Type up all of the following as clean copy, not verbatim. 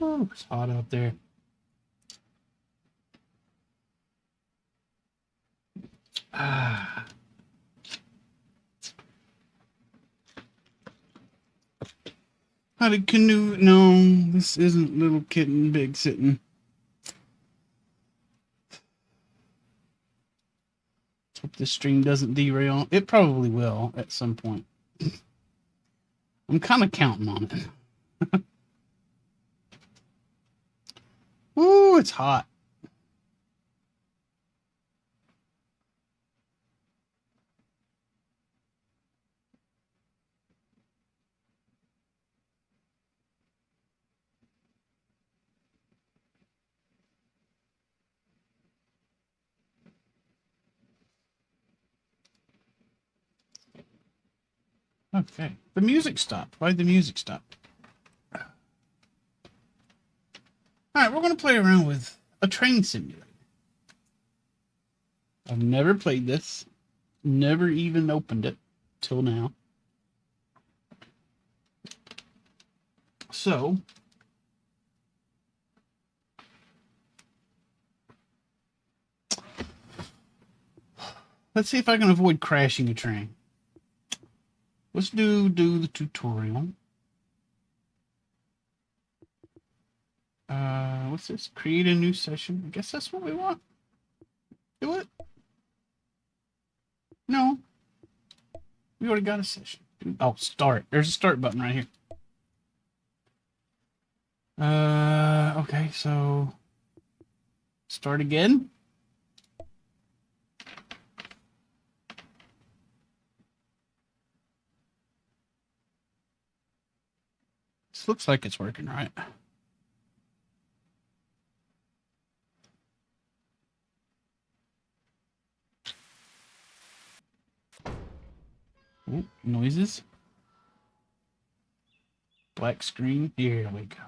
Oh, it's hot out there. Ah. How did Canoe? No, this isn't Little Kitten Big Sitting. Hope this stream doesn't derail. It probably will at some point. I'm kind of counting on it. Ooh, it's hot. Okay. The music stopped. Why did the music stop? All right, we're going to play around with a train simulator. I've never played this. Never even opened it till now. So, let's see if I can avoid crashing a train. Let's do the tutorial. What's this? Create a new session. I guess that's what we want. Do it. No. We already got a session. Oh, start. There's a start button right here. Okay, so start again. This looks like it's working right. Ooh, noises. Black screen. Here we go.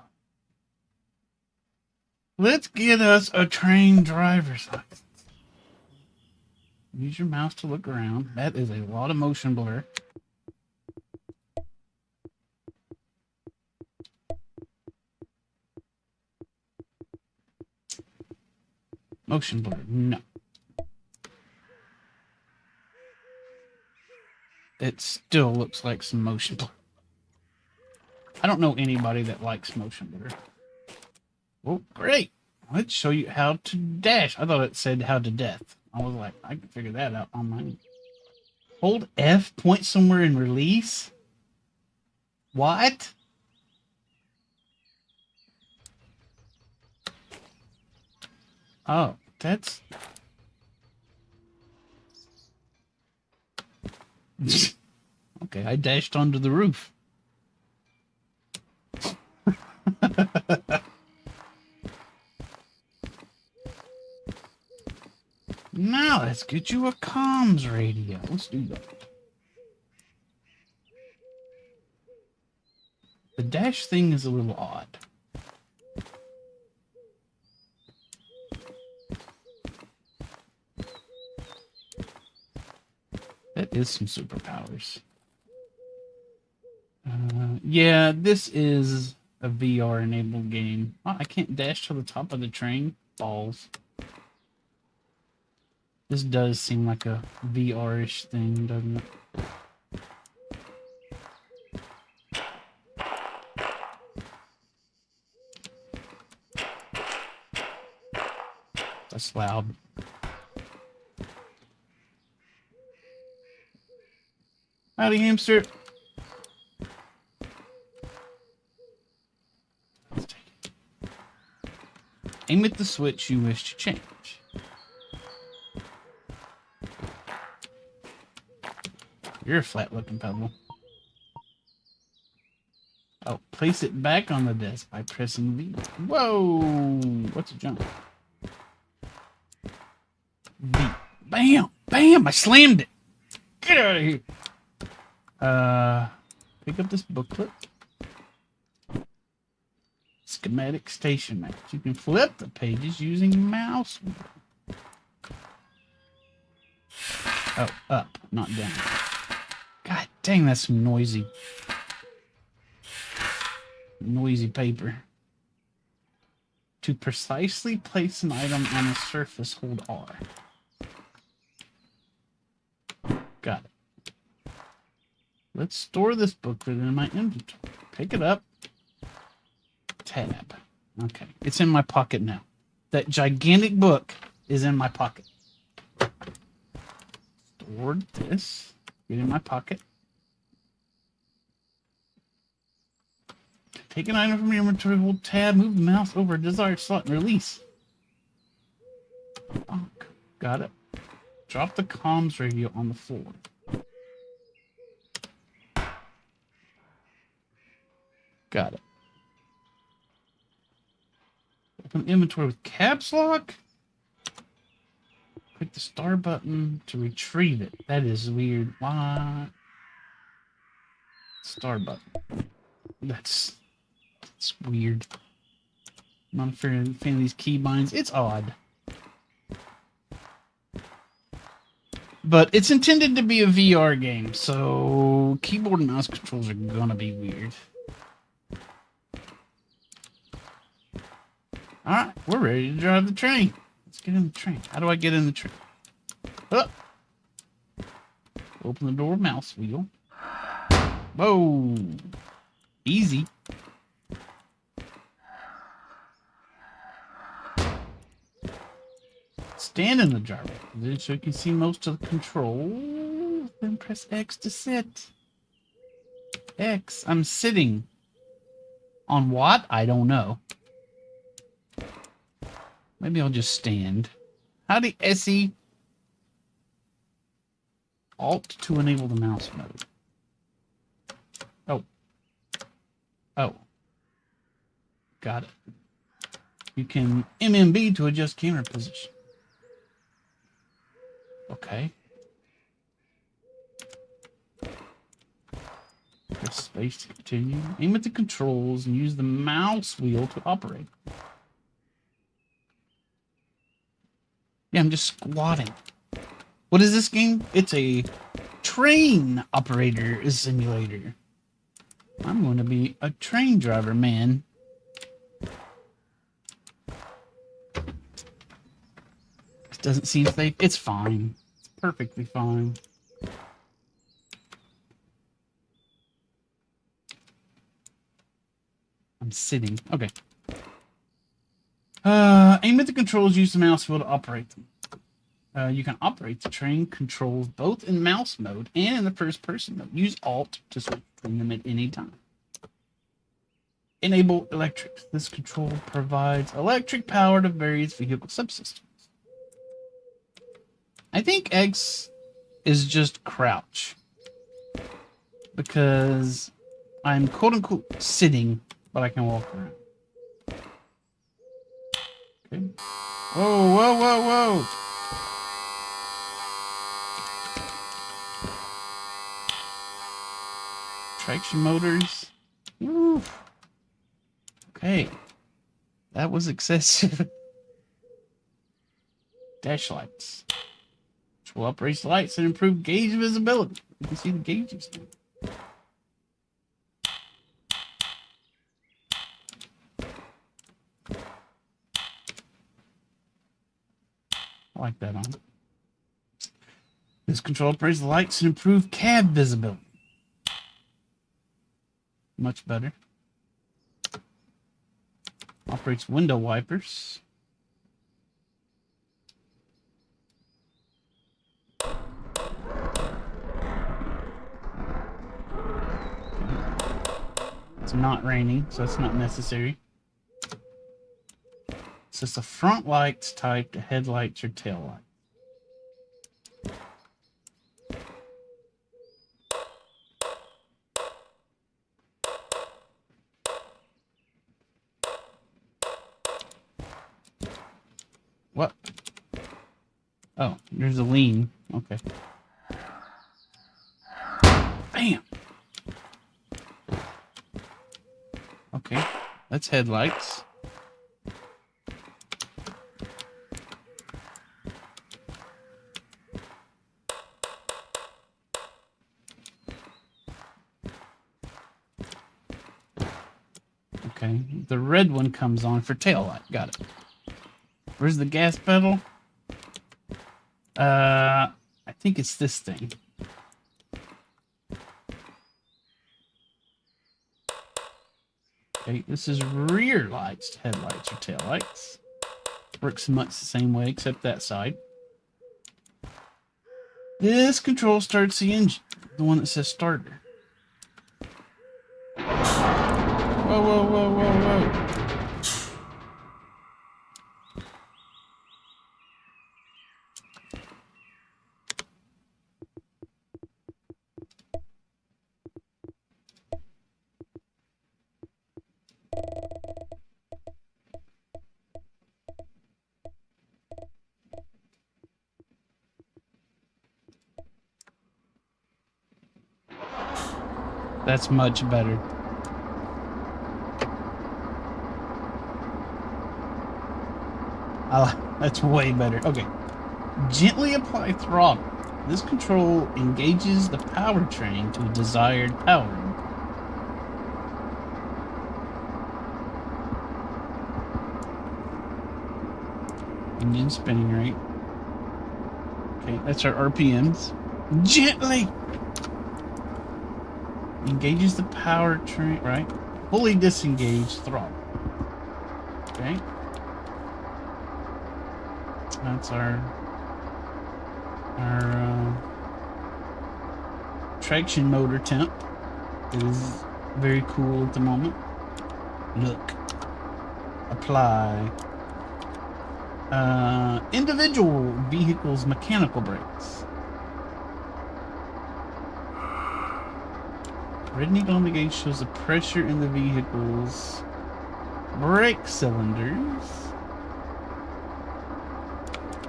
Let's get us a train driver's license. Use your mouse to look around. That is a lot of motion blur. Motion blur, no. It still looks like some motion blur. I don't know anybody that likes motion blur. Oh, great. Let's show you how to dash. I thought it said how to death. I was like, I can figure that out on mine. Hold F, point somewhere, and release? What? Oh, that's... Okay, I dashed onto the roof. Now let's get you a comms radio. Let's do that. The dash thing is a little odd. That is some superpowers. Yeah, this is a VR-enabled game. Oh, I can't dash to the top of the train. Balls. This does seem like a VR-ish thing, doesn't it? That's loud. Howdy, hamster. Let's take it. Aim at the switch you wish to change. You're a flat-looking pebble. Oh, place it back on the desk by pressing V. Whoa! What's a jump? V. Bam! Bam! I slammed it! Get out of here! Pick up this booklet. Schematic station maps. You can flip the pages using your mouse. Oh, up, not down. God dang, that's some noisy paper. To precisely place an item on a surface, hold R. Got it. Let's store this booklet in my inventory. Pick it up. Tab. Okay. It's in my pocket now. That gigantic book is in my pocket. Stored this. Get in my pocket. Take an item from your inventory, hold tab, move the mouse over a desired slot, and release. Oh, got it. Drop the comms radio on the floor. Got it. Open inventory with caps lock. Click the star button to retrieve it. That is weird. Why? Star button. That's weird. I'm not a fan of these keybinds. It's odd. But it's intended to be a VR game, so keyboard and mouse controls are gonna be weird. Alright, we're ready to drive the train. Let's get in the train. How do I get in the train? Oh. Open the door, mouse wheel. Whoa. Easy. Stand in the driver's position so you can see most of the controls. Then press X to sit. X. I'm sitting. On what? I don't know. Maybe I'll just stand. Howdy, SE. Alt to enable the mouse mode. Oh. Oh. Got it. You can MMB to adjust camera position. Okay. Press space to continue. Aim at the controls and use the mouse wheel to operate. Yeah, I'm just squatting. What is this game? It's a train operator simulator. I'm going to be a train driver, man. It doesn't seem safe. It's fine. It's perfectly fine. I'm sitting. Okay. Aim at the controls, use the mouse wheel to operate them. You can operate the train controls both in mouse mode and in the first person mode. Use Alt to switch between them at any time. Enable electric. This control provides electric power to various vehicle subsystems. I think X is just crouch. Because I'm quote unquote sitting, but I can walk around. Okay. Whoa, whoa, whoa, whoa! Traction motors. Oof. Okay. That was excessive. Dash lights. Which will upraise the lights and improve gauge visibility. You can see the gauges now. I like that on. This control upraises the lights and improve cab visibility. Much better. Operates window wipers. It's not raining, so it's not necessary. It's just the front lights type to headlights or tail lights. What? Oh, there's a lean. Okay. Bam! Okay, that's headlights. Okay, the red one comes on for tail light. Got it. Where's the gas pedal? I think it's this thing. Okay, this is rear lights, headlights, or tail lights. Works much the same way, except that side. This control starts the engine, the one that says starter. Whoa, whoa, whoa, whoa, whoa. That's much better. That's way better. Okay. Gently apply throttle. This control engages the powertrain to desired power. Engine spinning rate. Okay, that's our RPMs. Gently engages the powertrain, right? Fully disengage throttle. Okay. That's our traction motor temp. It is very cool at the moment. Look. Apply. Individual vehicles mechanical brakes. Red needle on the gauge shows the pressure in the vehicle's brake cylinders.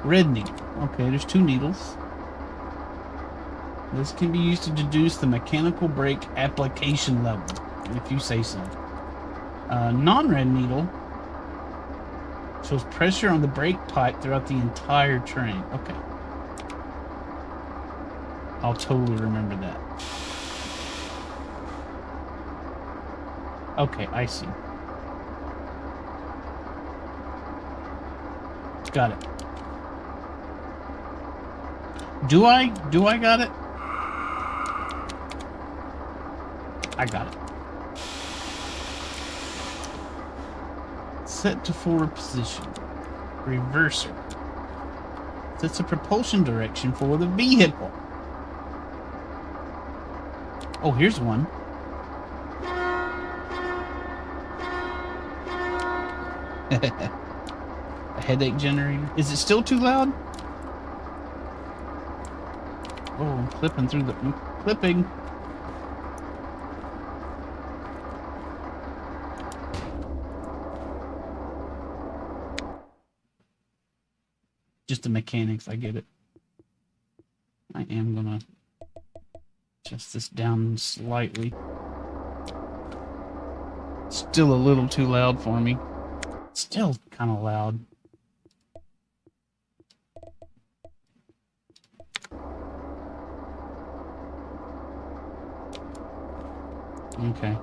Red needle. Okay, there's 2 needles. This can be used to deduce the mechanical brake application level, if you say so. Non-red needle shows pressure on the brake pipe throughout the entire train. Okay. I'll totally remember that. Okay, I see. Got it. Do I got it? I got it. Set to forward position. Reverser. Sets a propulsion direction for the vehicle. Oh, here's one. A headache generator. Is it still too loud? Oh, I'm clipping through the... clipping. Just the mechanics, I get it. I am gonna adjust this down slightly. Still a little too loud for me. Still kind of loud. Okay.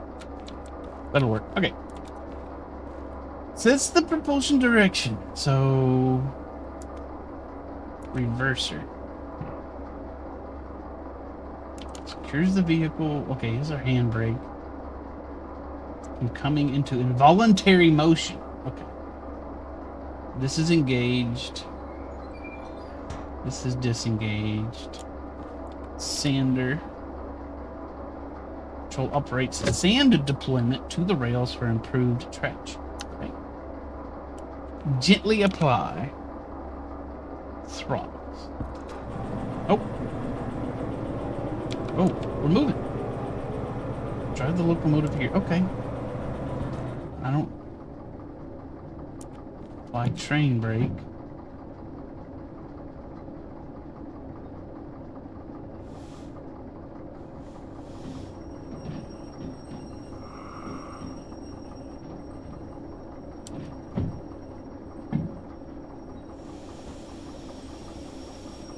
That'll work. Okay. Sets the propulsion direction. So... reverser. Secures the vehicle. Okay, here's our handbrake. From coming into involuntary motion. Okay. This is engaged. This is disengaged. Sander. Control operates sand deployment to the rails for improved traction. Okay. Gently apply throttles. Oh. Oh, we're moving. Drive the locomotive here. Okay. I don't... apply train brake.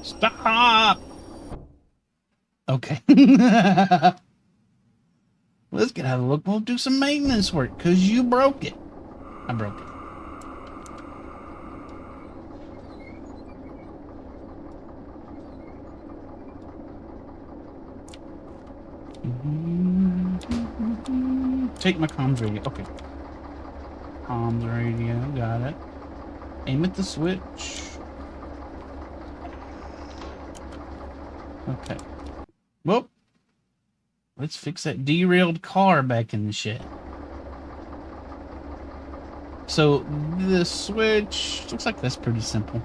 Stop! Okay. Let's get out of the locomotive, do some maintenance work, because you broke it. I broke it. Take my comms radio. Okay. Comms radio, got it. Aim at the switch. Okay. Well, let's fix that derailed car back in the shed. So the switch looks like that's pretty simple.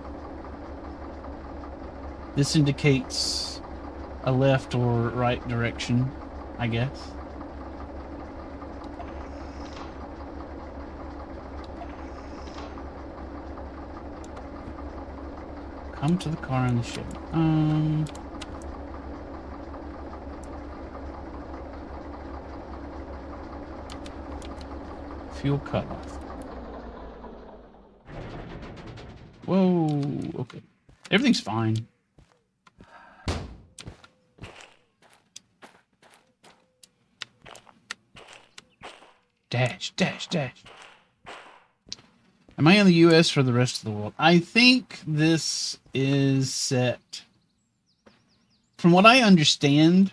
This indicates a left or right direction, I guess. Come to the car in the shed. Fuel cutoff. Whoa, okay. Everything's fine. Dash, dash, dash. Am I in the US or the rest of the world? I think this is set. From what I understand,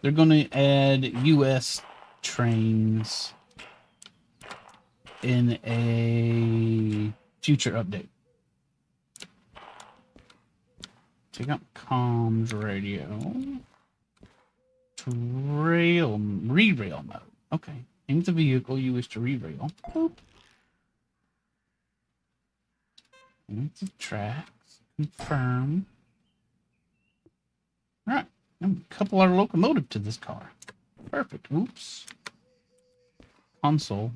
they're going to add US trains in a future update. Take out comms radio to re-rail mode. Okay. Aim the vehicle you wish to re-rail. Boop. Aim the tracks. Confirm. Alright. Couple our locomotive to this car. Perfect. Whoops. Console.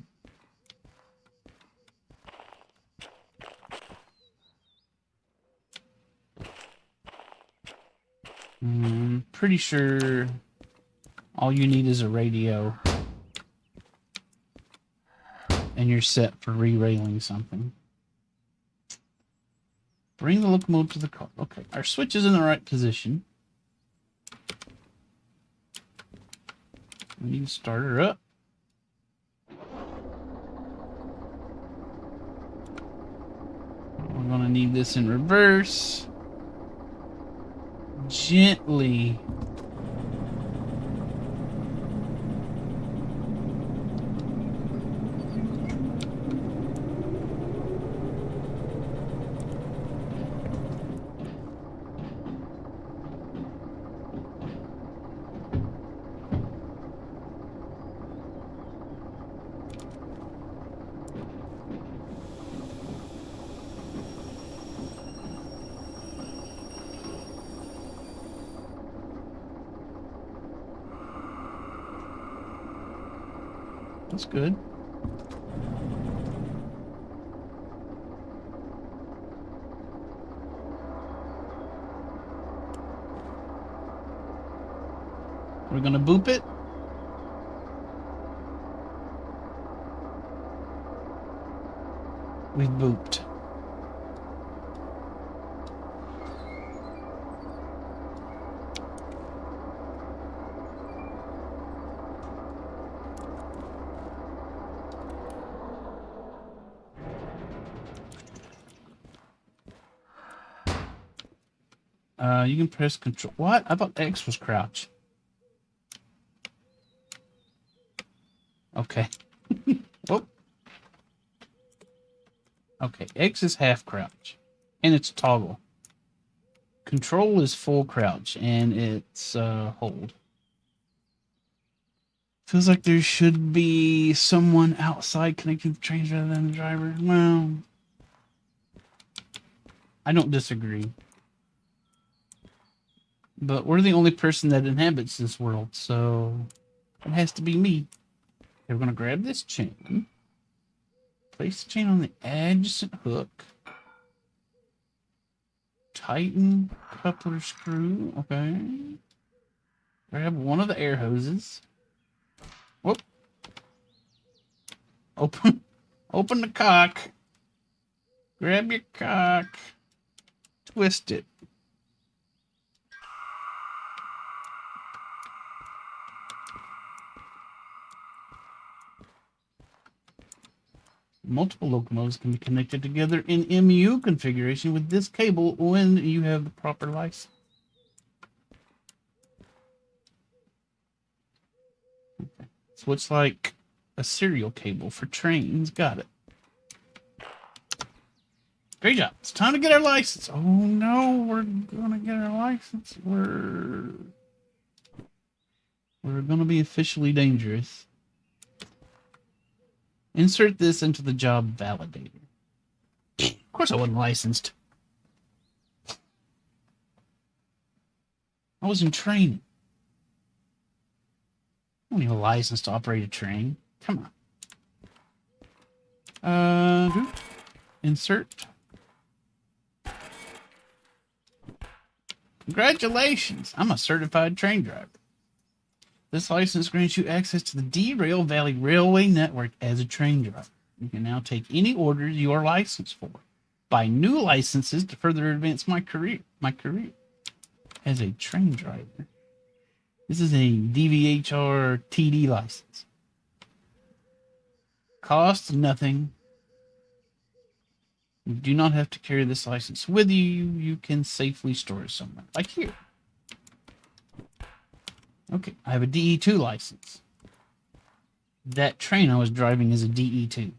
Pretty sure all you need is a radio. And you're set for re-railing something. Bring the locomotive to the car. Okay, our switch is in the right position. We need to start her up. We're going to need this in reverse. Gently. That's good. We're gonna boop it. We've booped. You can press control. What? I thought X was crouch. Okay. Oh. Okay, X is half crouch. And it's toggle. Control is full crouch, and it's hold. Feels like there should be someone outside connecting the trains rather than the driver. Well, I don't disagree. But we're the only person that inhabits this world, so it has to be me. Okay, we're going to grab this chain. Place the chain on the adjacent hook. Tighten coupler screw. Okay. Grab one of the air hoses. Whoop. Open the cock. Grab your cock. Twist it. Multiple locomotives can be connected together in MU configuration with this cable when you have the proper license. Okay. So it's like a serial cable for trains. Got it. Great job. It's time to get our license. Oh no, we're gonna get our license. We're gonna be officially dangerous. Insert this into the job validator. Of course I wasn't licensed. I was in training. I don't need a license to operate a train. Come on. Insert. Congratulations! I'm a certified train driver. This license grants you access to the D-Rail Valley Railway Network as a train driver. You can now take any orders you are licensed for. Buy new licenses to further advance my career. As a train driver. This is a DVHR TD license. Costs nothing. You do not have to carry this license with you. You can safely store it somewhere. Like here. Okay, I have a DE2 license. That train I was driving is a DE2.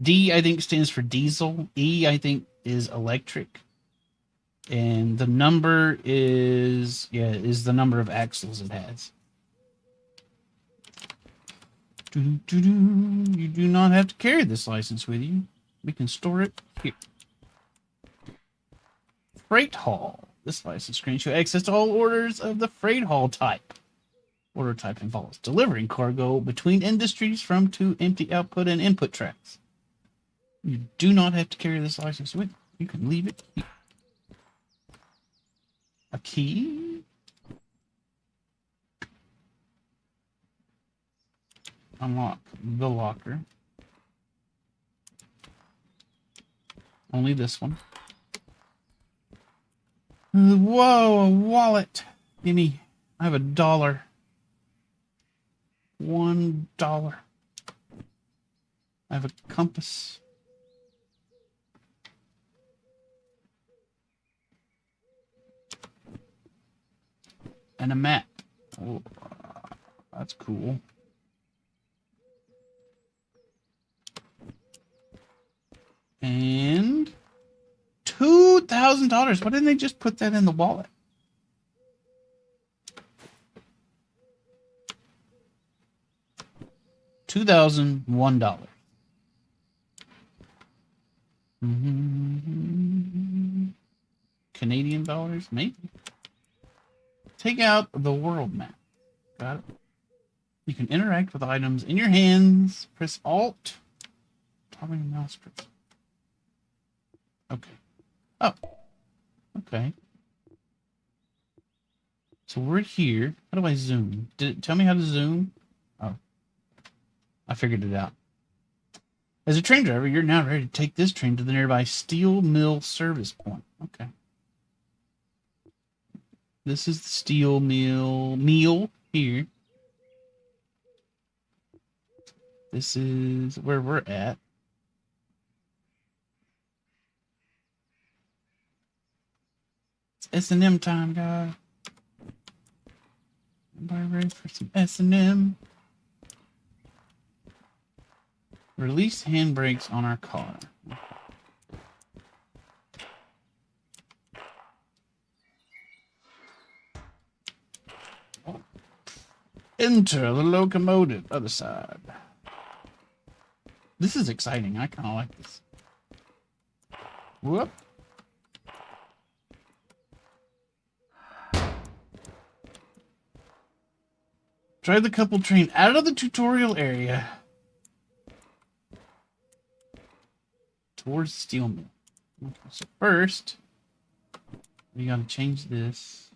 D, I think, stands for diesel. E, I think, is electric. And the number is the number of axles it has. You do not have to carry this license with you. We can store it here. Freight haul. This license grants you access to all orders of the freight haul type. Order type involves delivering cargo between industries from two empty output and input tracks. You do not have to carry this license with you. You can leave it here. A key. Unlock the locker. Only this one. Whoa, a wallet. Gimme. I have $1. $1. I have a compass. And a map. Oh, that's cool. And $2,000. Why didn't they just put that in the wallet? $2,001. Canadian dollars, maybe. Take out the world map. Got it. You can interact with items in your hands. Press Alt. Toggling mouse press. Okay. Oh. Okay. So we're here. How do I zoom? Did it tell me how to zoom? Oh. I figured it out. As a train driver, you're now ready to take this train to the nearby steel mill service point. Okay. This is the steel mill here. This is where we're at. It's S&M time, guys. Everybody ready for some S&M? Release handbrakes on our car. Enter the locomotive. Other side. This is exciting. I kind of like this. Whoop. Drive the couple train out of the tutorial area towards the steel mill. Okay, so first, we gotta change this.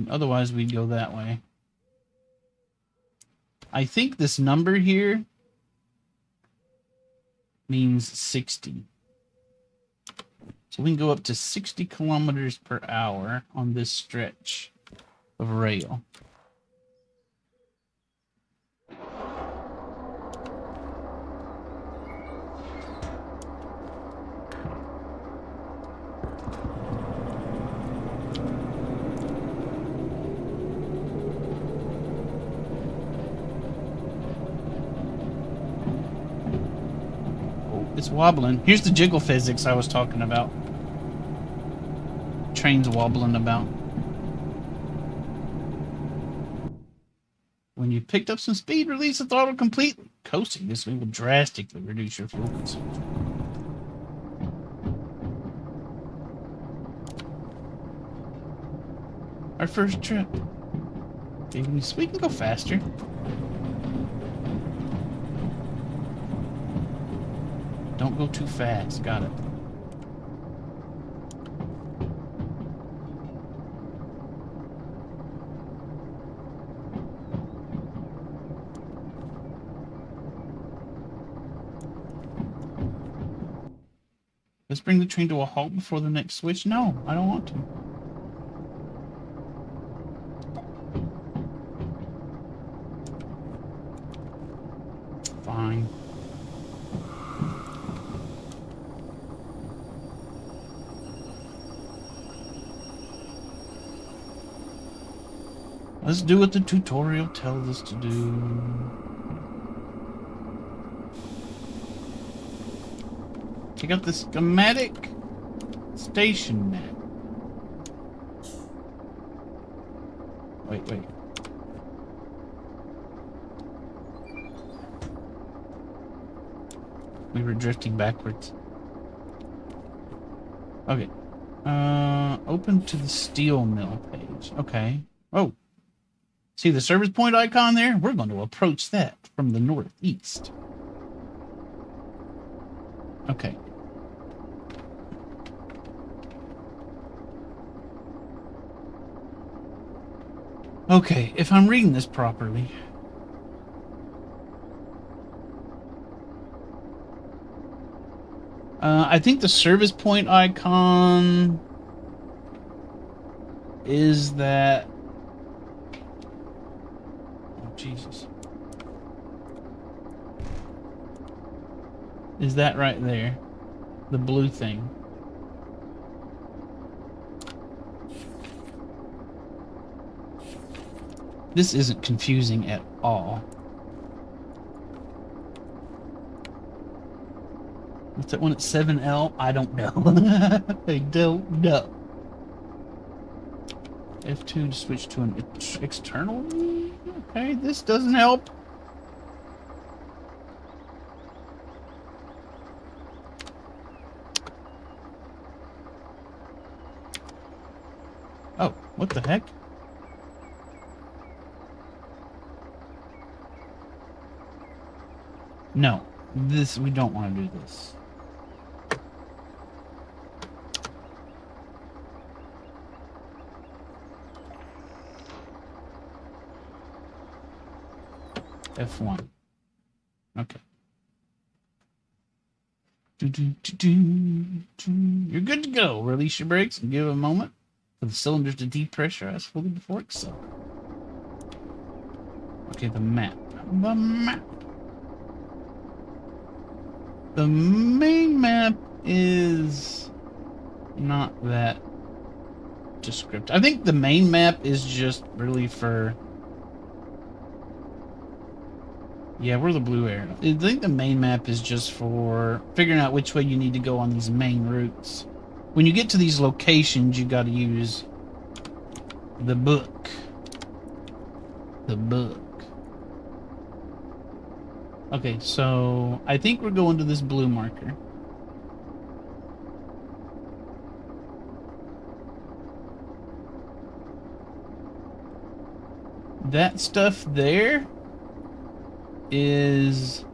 Otherwise, we'd go that way. I think this number here means 60. So we can go up to 60 kilometers per hour on this stretch of rail. It's wobbling. Here's the jiggle physics I was talking about. Train's wobbling about. When you picked up some speed, release the throttle completely. Coasting this way will drastically reduce your fuel consumption. Our first trip. We can go faster. Don't go too fast. Got it. Let's bring the train to a halt before the next switch. No, I don't want to. Fine. Let's do what the tutorial tells us to do. Check out the schematic station map. Wait. We were drifting backwards. Okay. Open to the steel mill page. Okay. Oh. See the service point icon there? We're going to approach that from the northeast. Okay. Okay, if I'm reading this properly. I think the service point icon is that... Oh, Jesus. Is that right there? The blue thing. This isn't confusing at all. What's that one at 7L? I don't know. I don't know. F2 to switch to an external. Okay, this doesn't help. Oh, what the heck? No, we don't want to do this. F1. Okay. You're good to go. Release your brakes and give it a moment for the cylinders to depressurize fully before accelerating. Okay, the map. The map. The main map is not that descriptive. I think the main map is just really for... Yeah, we're the blue arrow. I think the main map is just for figuring out which way you need to go on these main routes. When you get to these locations, you got to use the book. The book. Okay, so I think we're going to this blue marker. That stuff there is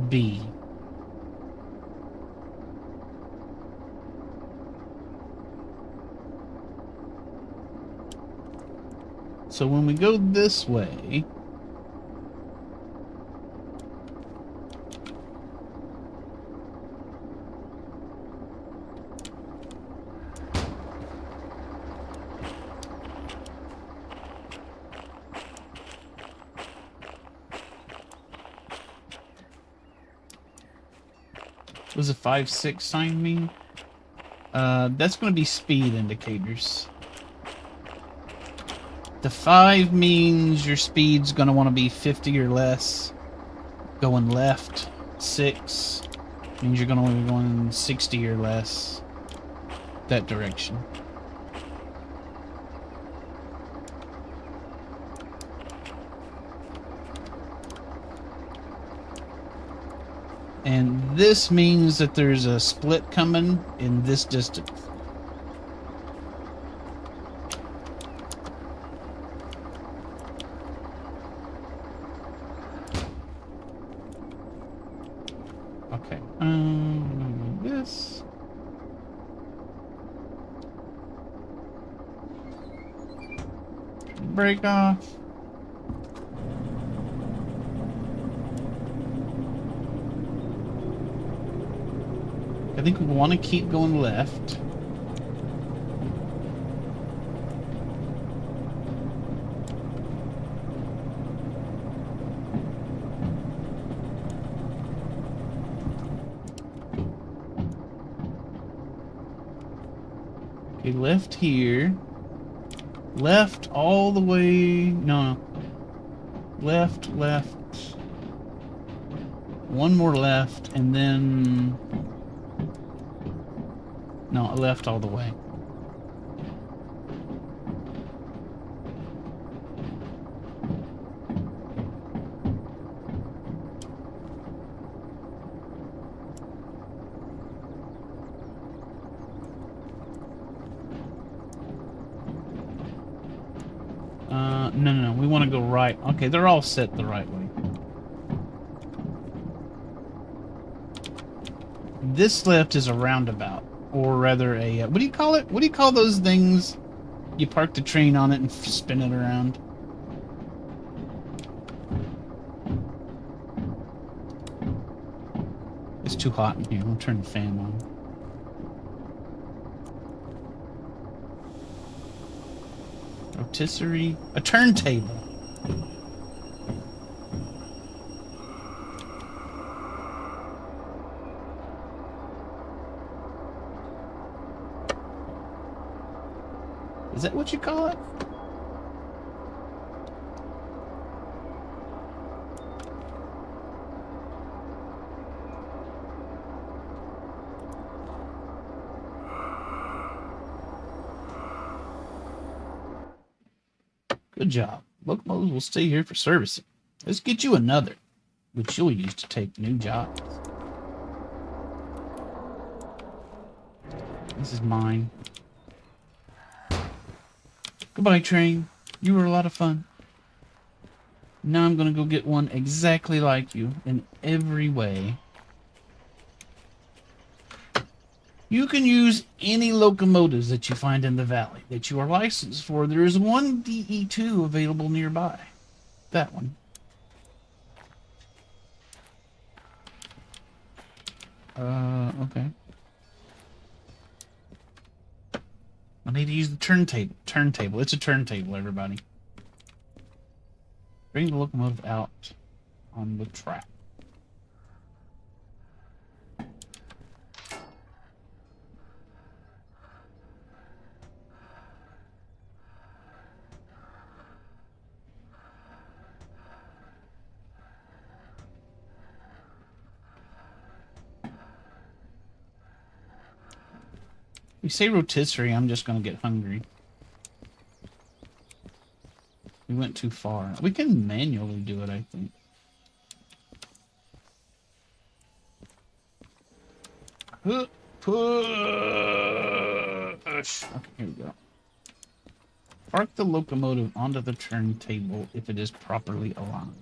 B. So when we go this way, what does a 5-6 sign mean? That's going to be speed indicators. The 5 means your speed's going to want to be 50 or less. Going left. 6 Means you're gonna be going 60 or less that direction. And this means that there's a split coming in this distance. Okay. This. Break off. I think we want to keep going left. Okay, left here. Left all the way. No. Left, left. One more left, and then. No, left all the way. No. We want to go right. Okay, they're all set the right way. This left is a roundabout, or rather a what do you call it? What do you call those things? You park the train on it and spin it around. It's too hot in here. I'll turn the fan on. Rotisserie, a turntable. Is that what you call it? Good job. Locomotives will stay here for servicing. Let's get you another, which you'll use to take new jobs. This is mine. Goodbye, train. You were a lot of fun. Now I'm going to go get one exactly like you in every way. You can use any locomotives that you find in the valley that you are licensed for. There is one DE2 available nearby. That one. Okay. I need to use the turntable. Turntable. It's a turntable, everybody. Bring the locomotive out on the track. We say rotisserie, I'm just going to get hungry. We went too far. We can manually do it, I think. Push. Okay, here we go. Park the locomotive onto the turntable if it is properly aligned.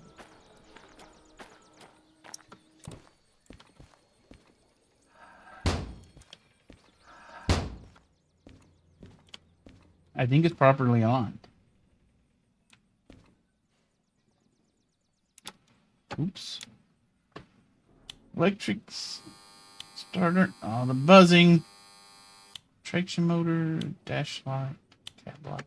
I think it's properly aligned. Oops. Electrics. Starter. Oh, the buzzing. Traction motor. Dash light. Cab light.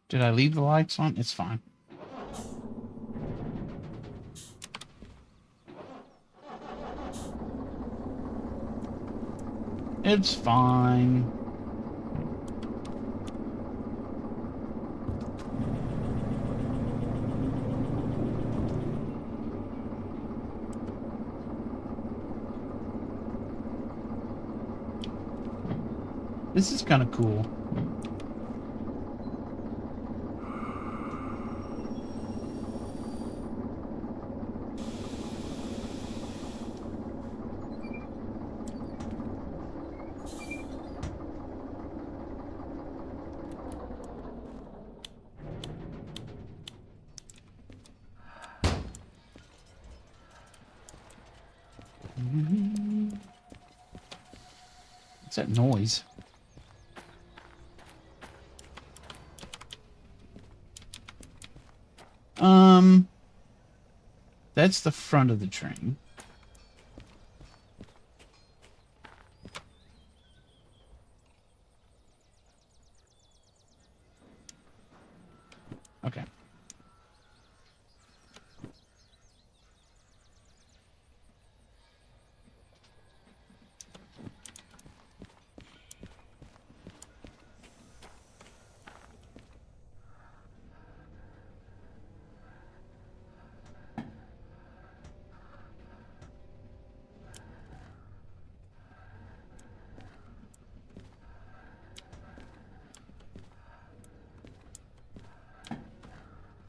Did I leave the lights on? It's fine. It's fine. This is kind of cool. What's that noise? That's the front of the train. Okay.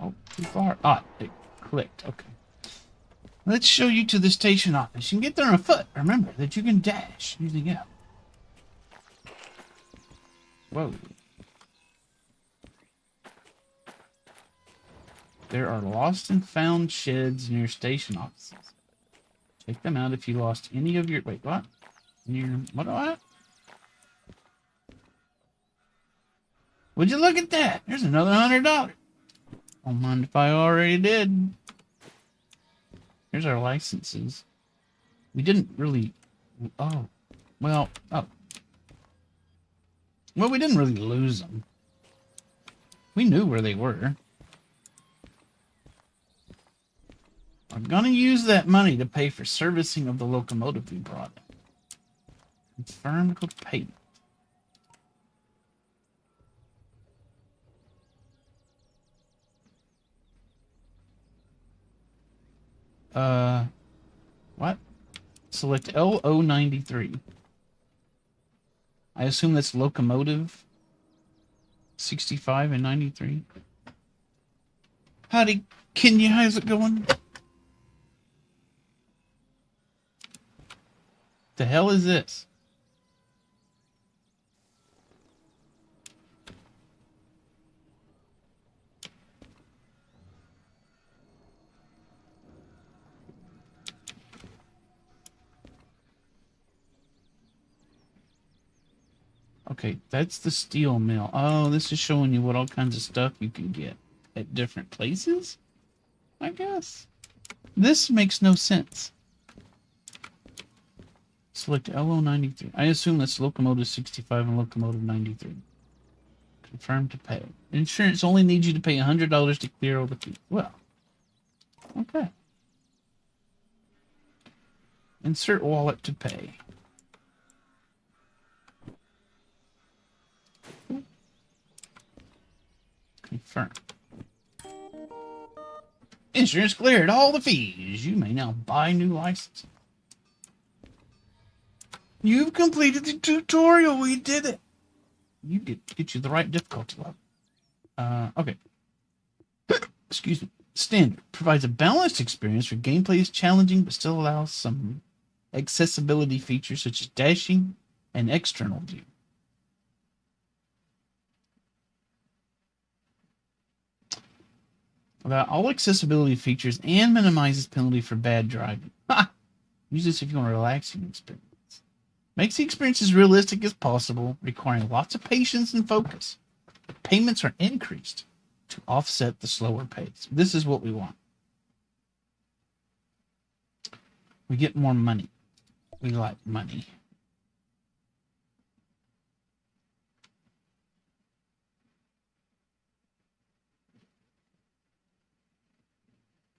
Oh, too far. Ah, it clicked. Okay. Let's show you to the station office. You can get there on foot. Remember that you can dash using L. Whoa. There are lost and found sheds near station offices. Check them out if you lost any of your... Wait, what? What? Would you look at that? There's another $100. Don't mind if I already did. Here's our licenses. We didn't really... Oh. Well, oh. Well, we didn't really lose them. We knew where they were. I'm gonna use that money to pay for servicing of the locomotive we brought. Confirm payment. What? Select LO93. I assume that's locomotive 65 and 93. Howdy, Kenya, how's it going? The hell is this? Okay, that's the steel mill. Oh, this is showing you what all kinds of stuff you can get at different places, I guess. This makes no sense. Select LO93. I assume that's locomotive 65 and locomotive 93. Confirm to pay. Insurance only needs you to pay $100 to clear all the fees. Well, okay. Insert wallet to pay. Confirm. Insurance cleared all the fees. You may now buy new license. You've completed the tutorial. We did it. You did get you the right difficulty level. Okay. Excuse me. Standard provides a balanced experience where gameplay is challenging but still allows some accessibility features such as dashing and external view. About all accessibility features and minimizes penalty for bad driving. Use this if you want a relaxing experience. Makes the experience as realistic as possible, requiring lots of patience and focus. Payments are increased to offset the slower pace. This is what we want. We get more money. We like money.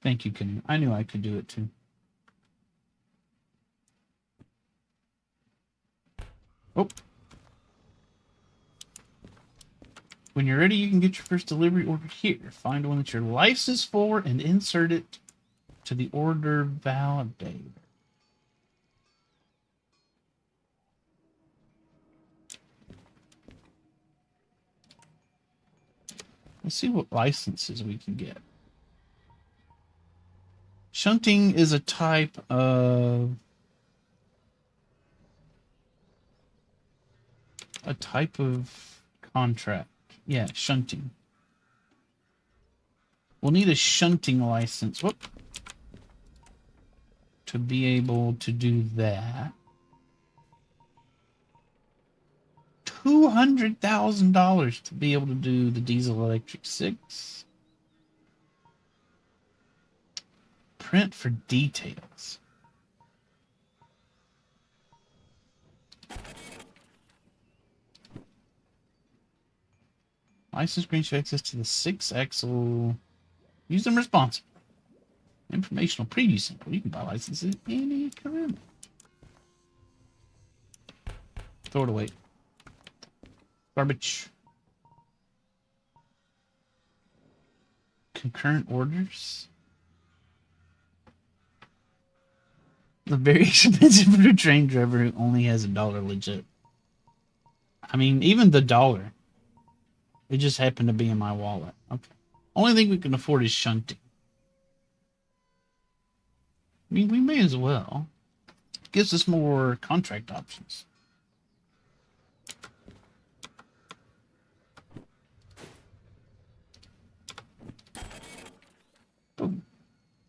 Thank you, Canoe. I knew I could do it too. Oh. When you're ready, you can get your first delivery order here. Find one that you're licensed for and insert it to the order validator. Let's see what licenses we can get. Shunting is a type of contract. Yeah, shunting. We'll need a shunting license. Whoop. To be able to do that. $200,000 to be able to do the diesel electric 6. Print for details. License grants you access to the 6-axle. Use them responsibly. Informational preview sample. You can buy licenses any current. Throw it away. Garbage. Concurrent orders. The very expensive for a train driver who only has $1 legit. I mean, even the $1. It just happened to be in my wallet. Okay. Only thing we can afford is shunting. I mean, we may as well. Gives us more contract options. Boom.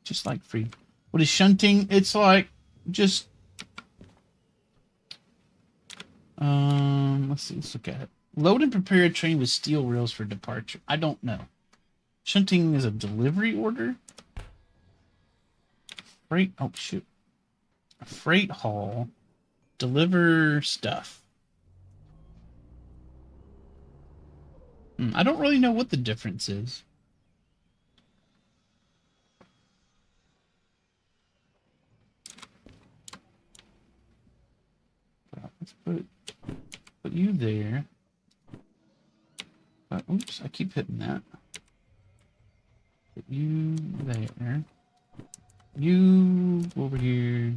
Just like free. What is shunting? It's like just let's look at it. Load and prepare a train with steel rails for departure. I don't know. Shunting is a delivery order. Freight. Oh shoot. A freight haul. Deliver stuff. I don't really know what the difference is. Let's put you there. Oops, I keep hitting that. Put you there. You over here.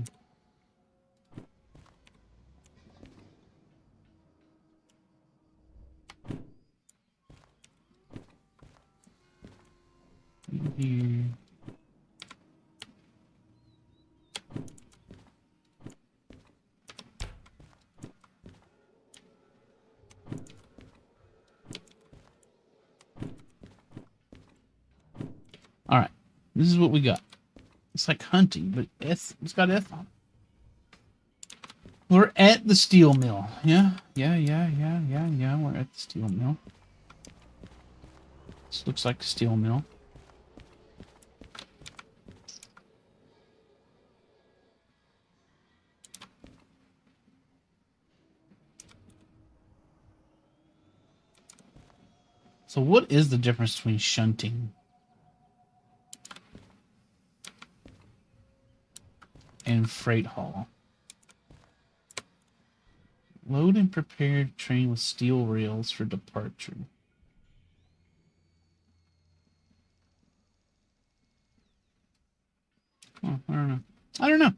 You here. All right, this is what we got. It's like hunting, but it's got F on it. We're at the steel mill. Yeah. We're at the steel mill. This looks like a steel mill. So what is the difference between shunting and freight haul? Load and prepare train with steel rails for departure. Oh, I don't know. I don't know.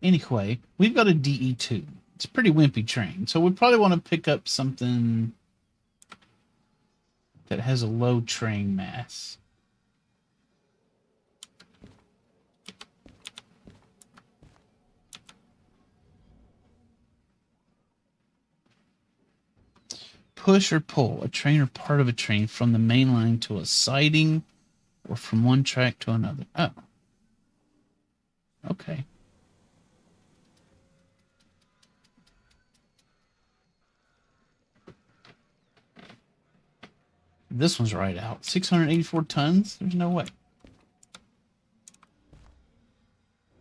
Anyway, we've got a DE2. It's a pretty wimpy train, so we probably want to pick up something that has a low train mass. Push or pull a train or part of a train from the main line to a siding or from one track to another. Oh. Okay. This one's right out. 684 tons? There's no way.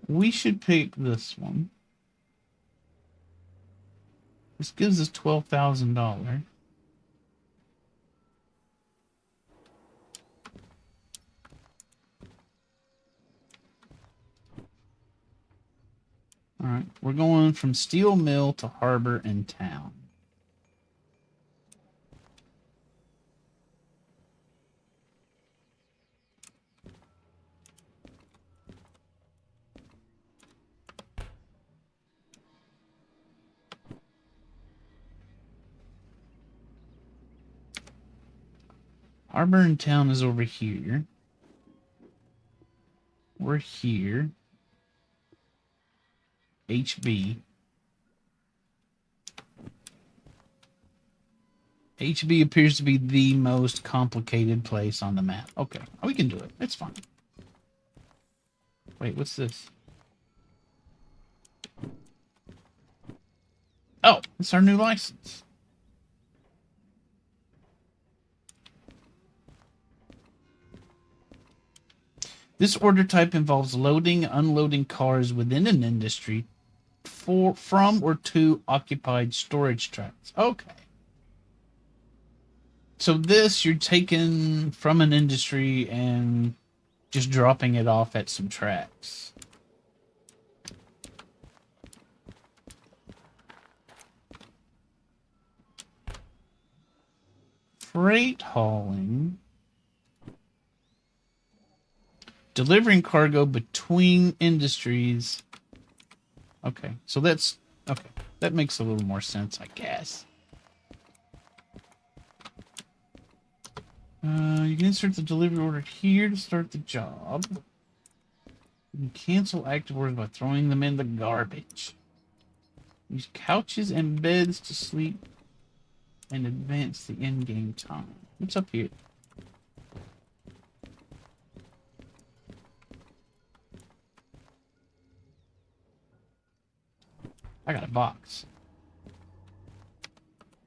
We should pick this one. This gives us $12,000. All right, we're going from steel mill to harbor and town. Harbor and town is over here. We're here. HB. HB appears to be the most complicated place on the map. Okay, we can do it. It's fine. Wait, what's this? Oh, it's our new license. This order type involves loading, unloading cars within an industry from or to occupied storage tracts. Okay. So this, you're taking from an industry and just dropping it off at some tracks. Freight hauling. Delivering cargo between industries. Okay, so that's... Okay, that makes a little more sense, I guess. You can insert the delivery order here to start the job. You can cancel active orders by throwing them in the garbage. Use couches and beds to sleep and advance the in-game time. What's up here? I got a box.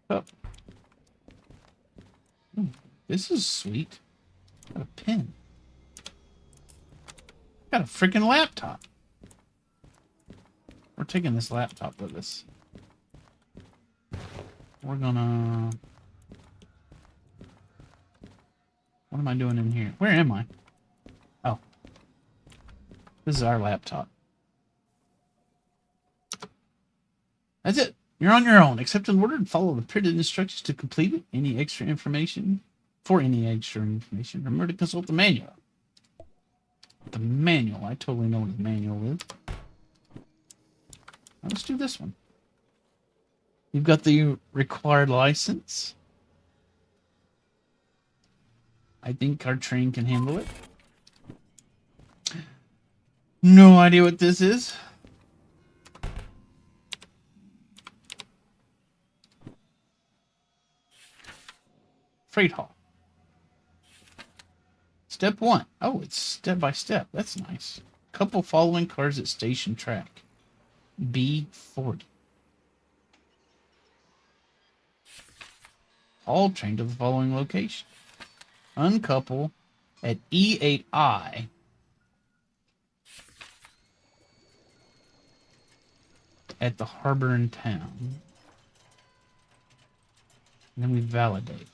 Oh. Ooh, this is sweet. Got a pen. Got a freaking laptop. We're taking this laptop with us. We're gonna... What am I doing in here? Where am I? Oh. This is our laptop. That's it. You're on your own. Accept an order and follow the printed instructions to complete it. Any extra information? For any extra information, remember to consult the manual. The manual. I totally know what the manual is. Now let's do this one. You've got the required license. I think our train can handle it. No idea what this is. Freight haul. Step 1. Oh, it's step by step. That's nice. Couple following cars at station track. B40. Haul train to the following location. Uncouple at E8I. At the harbor in town. And then we validate.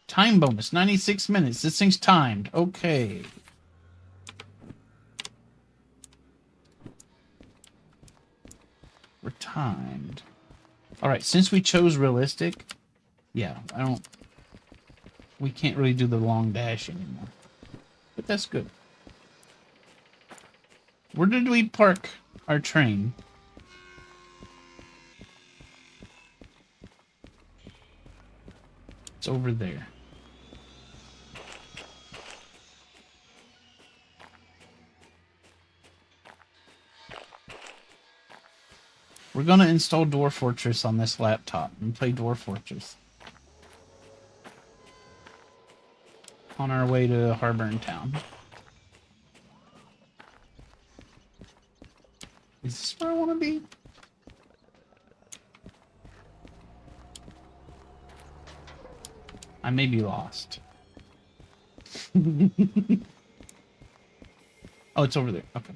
Time bonus, 96 minutes. This thing's timed. Okay. We're timed. Alright, since we chose realistic, yeah, we can't really do the long dash anymore. But that's good. Where did we park our train? It's over there. We're going to install Dwarf Fortress on this laptop and play Dwarf Fortress. On our way to Harbor and Town. Is this where I want to be? I may be lost. Oh, it's over there. Okay.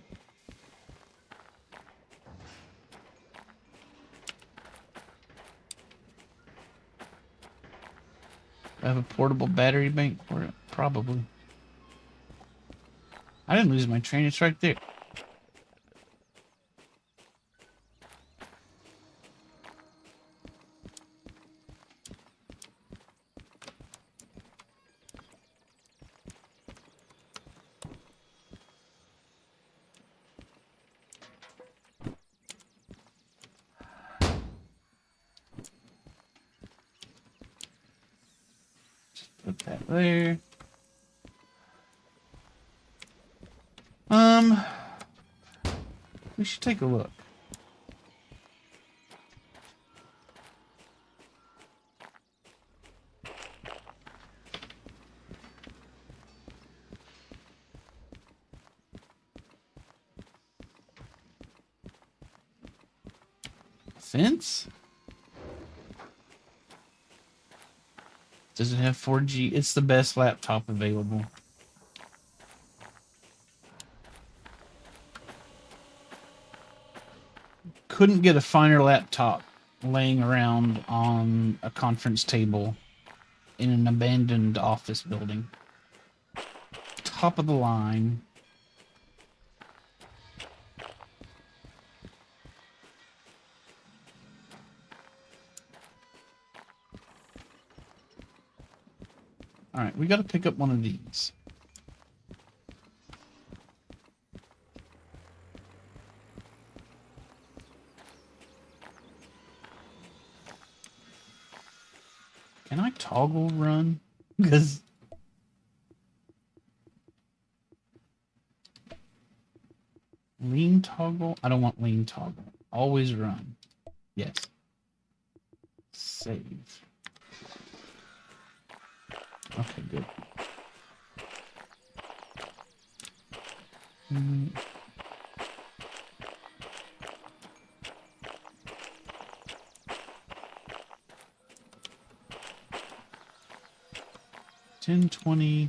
I have a portable battery bank for it? Probably. I didn't lose my train. It's right there. Put that there. We should take a look. Fence? Does it have 4G? It's the best laptop available. Couldn't get a finer laptop laying around on a conference table in an abandoned office building. Top of the line. All right, we got to pick up one of these. Can I toggle run? Because lean toggle? I don't want lean toggle. Always run. Yes. Save. Okay, good. Mm. $10.20.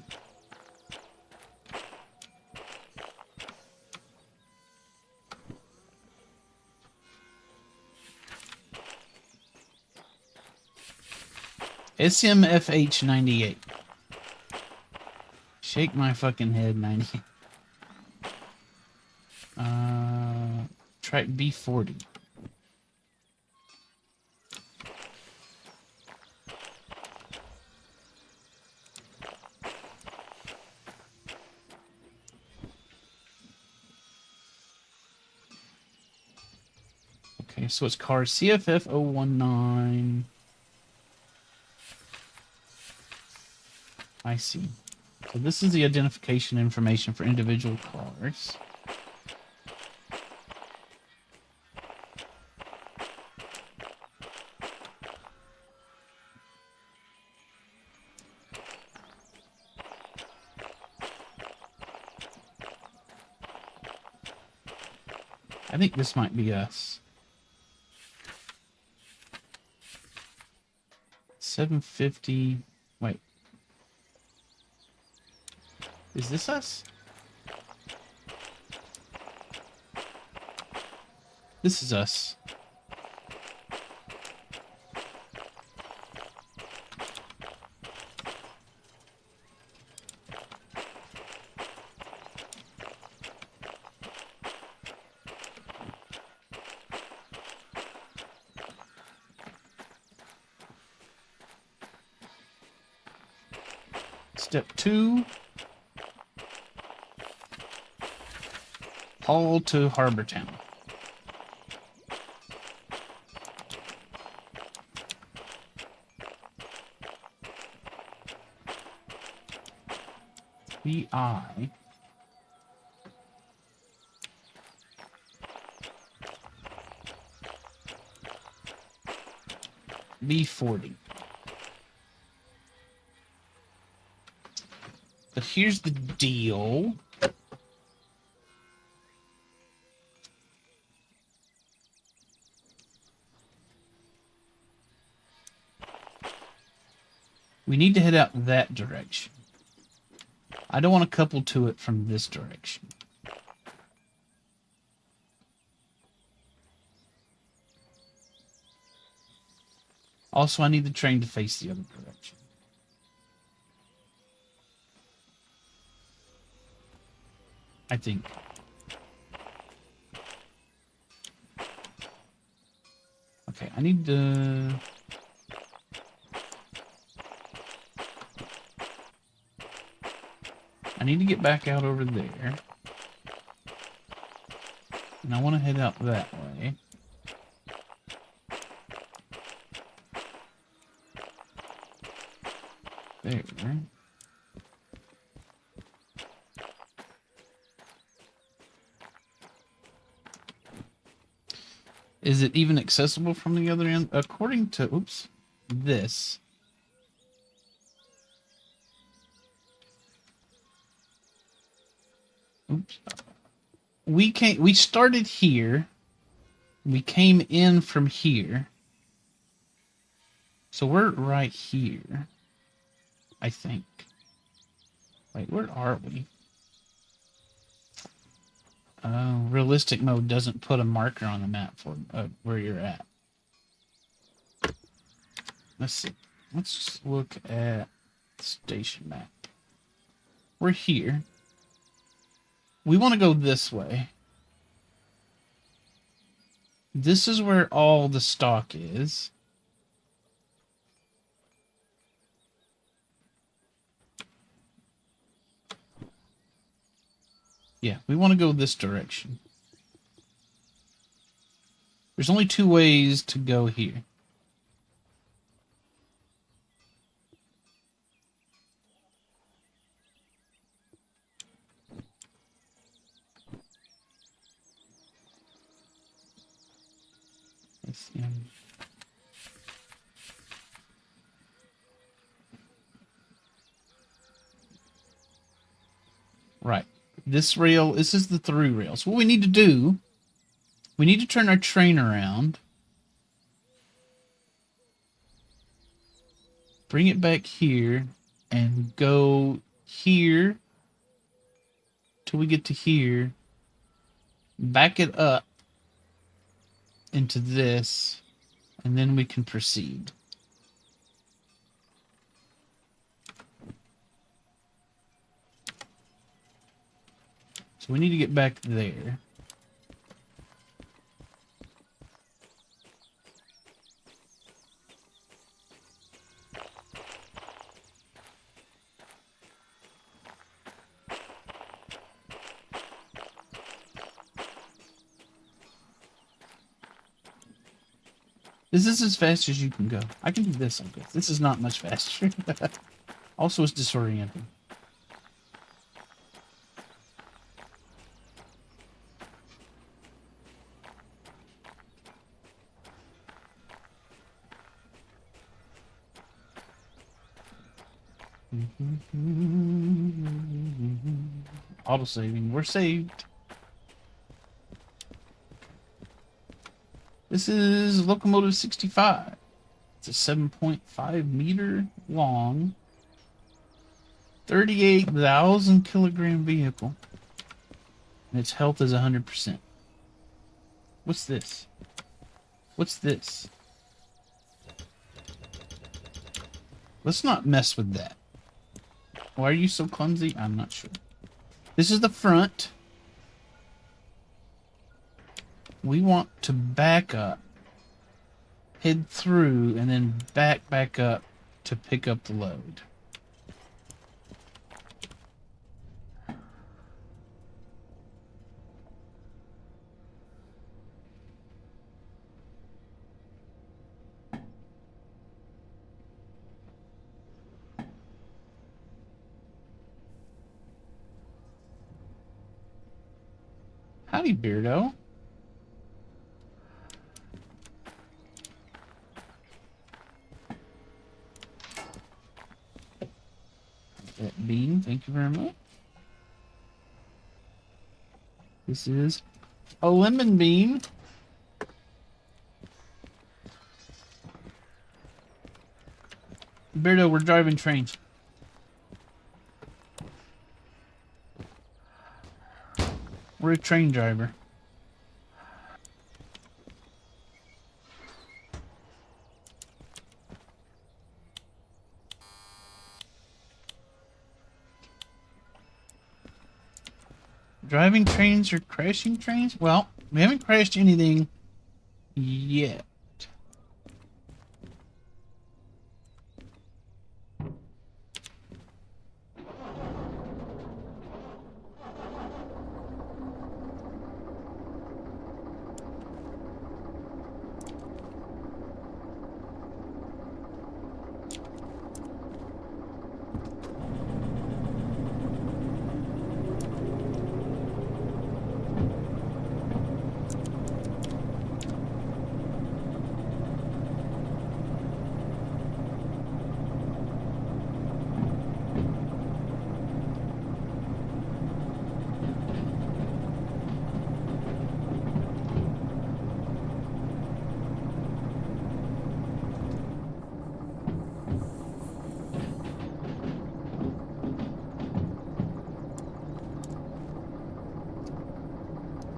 SMFH98. Shake my fucking head, 98. Track B40. Okay, so it's car CFF019. I see. So this is the identification information for individual cars. I think this might be us. 750. Wait. Is this us? This is us. Step 2. Haul to Harbor Town. BI. B40. But here's the deal. We need to head out that direction. I don't want to couple to it from this direction. Also, I need the train to face the other direction. I think. Okay, I need to... I need to get back out over there. And I want to head out that way. there. Is it even accessible from the other end? According to, oops, this. Oops. We started here. We came in from here. So we're right here. I think. Wait, where are we? Realistic mode doesn't put a marker on the map for where you're at. Let's see. Let's look at the station map. We're here. We want to go this way. This is where all the stock is. Yeah, we want to go this direction. There's only 2 ways to go here. Let's see. Right. This rail, this is the through rail. So what we need to do, we need to turn our train around. Bring it back here and go here till we get to here. Back it up into this, and then we can proceed. So we need to get back there. This is as fast as you can go. I can do this, I guess. This is not much faster. Also, it's disorienting. Auto saving. We're saved. This is Locomotive 65. It's a 7.5 meter long, 38,000 kilogram vehicle. And its health is 100%. What's this? What's this? Let's not mess with that. Why are you so clumsy? I'm not sure. This is the front. We want to back up, head through, and then back up to pick up the load. Howdy, Beardo. That bean, thank you very much. This is a lemon bean. Beardo, we're driving trains. We're a train driver. Driving trains or crashing trains? Well, we haven't crashed anything yet.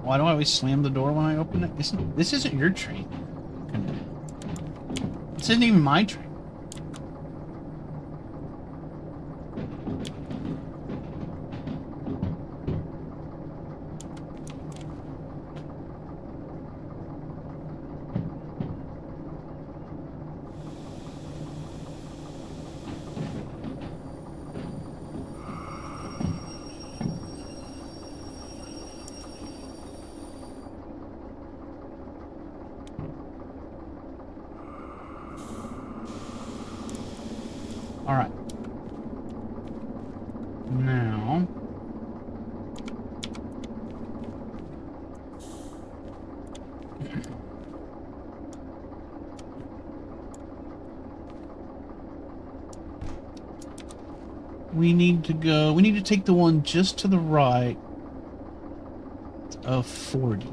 Why do I always slam the door when I open it? This isn't your train. This isn't even my train. All right. Now, we need to take the one just to the right of 40.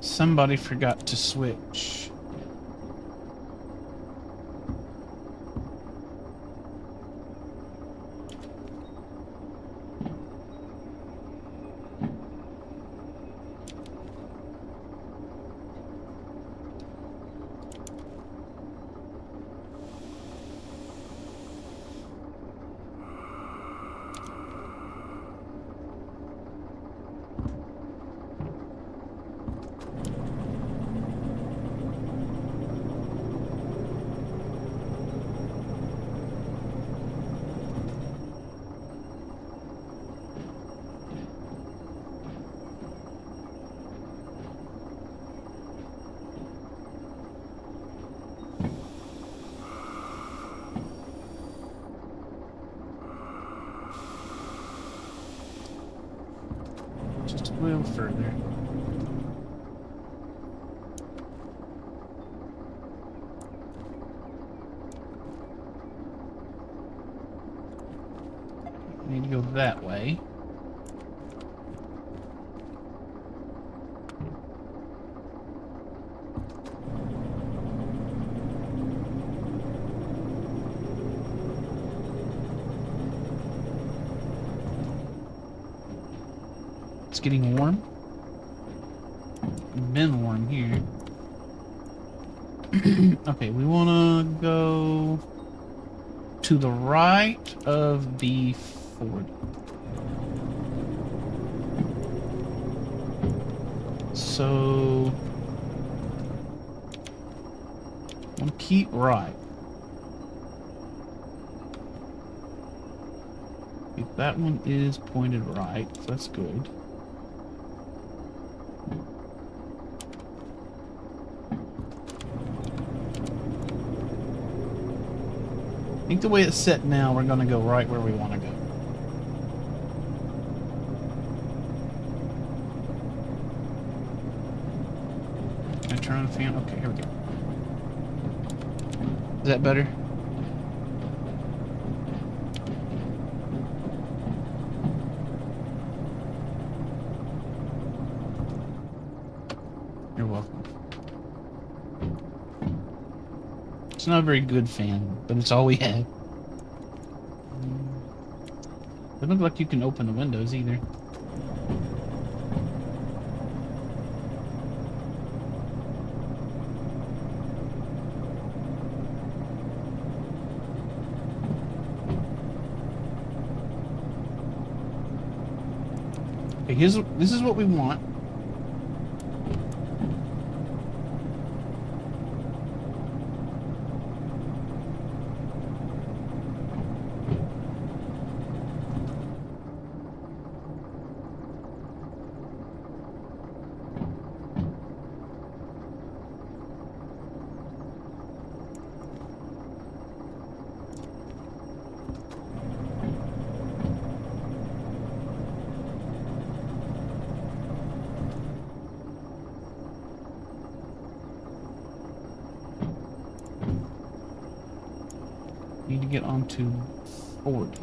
Somebody forgot to switch. Just a little further. Need to go that way. It's getting warm. It's been warm here. Okay, we want to go to the right of the 40. So we'll keep right. If that one is pointed right, so that's good. I think the way it's set now, we're going to go right where we want to go. Can I turn on the fan? Okay, here we go. Is that better? You're welcome. It's not a very good fan, but it's all we have. Doesn't look like you can open the windows either. Okay, this is what we want. Need to get onto 40.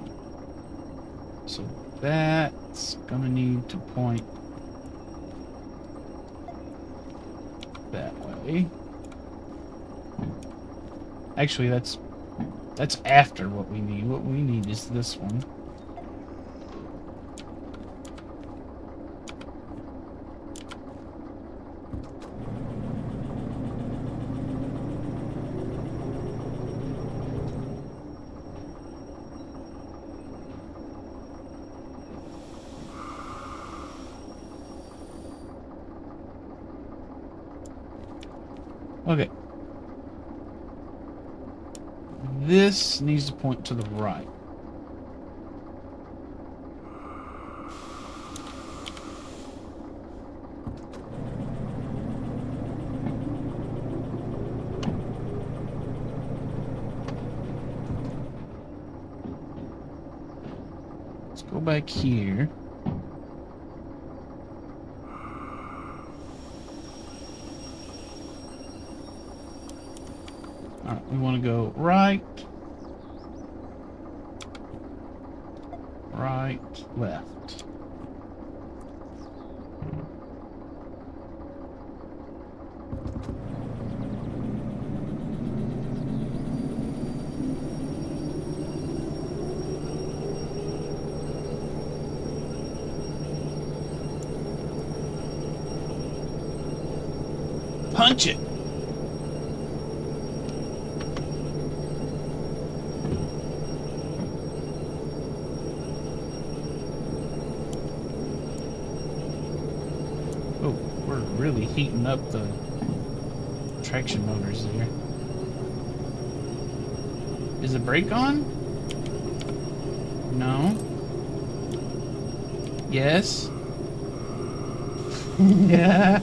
So that's gonna need to point that way. Actually, that's after what we need. What we need is this one. Okay. This needs to point to the right. Let's go back here. Alright, we want to go right, right, left. Punch it! Oh, we're really heating up the traction motors there. Is the brake on? No. Yes. Yeah.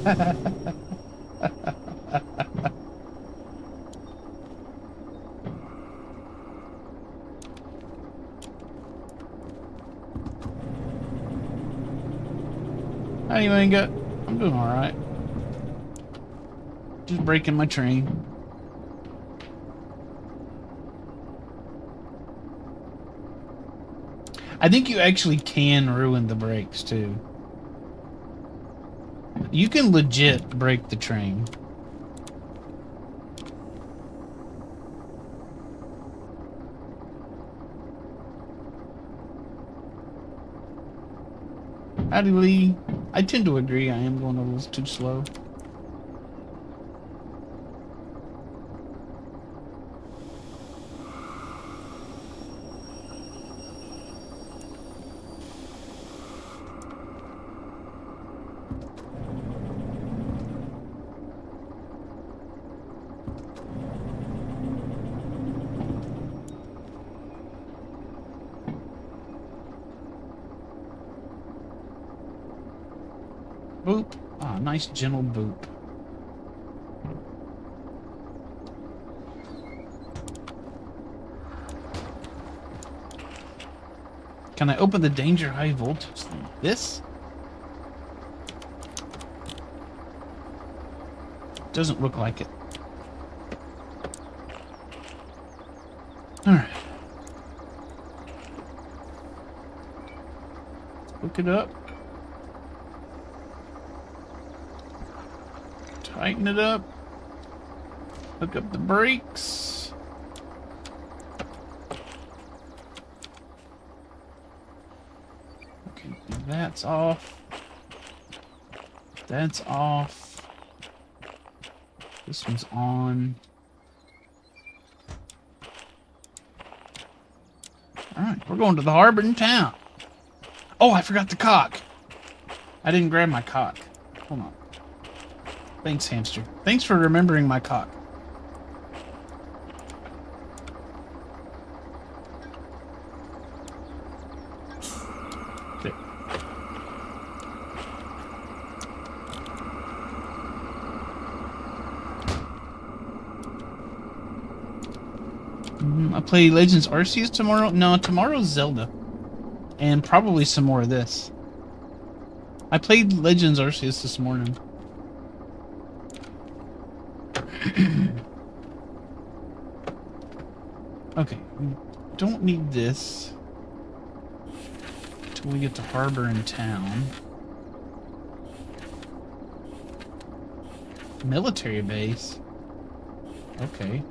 How do you ain't got? I'm doing all right. Just breaking my train. I think you actually can ruin the brakes too. You can legit break the train. Howdy, Lee. I tend to agree. I am going a little too slow. Boop. Ah, nice gentle boop. Can I open the danger high voltage thing? This? Doesn't look like it. Alright. Hook it up. Tighten it up. Hook up the brakes. Okay, that's off. That's off. This one's on. Alright, we're going to the harbor in town. Oh, I forgot the cock. I didn't grab my cock. Hold on. Thanks, hamster. Thanks for remembering my cock. There. I play Legends Arceus tomorrow. No, tomorrow's Zelda. And probably some more of this. I played Legends Arceus this morning. Okay, we don't need this until we get to harbor in town. Military base. Okay.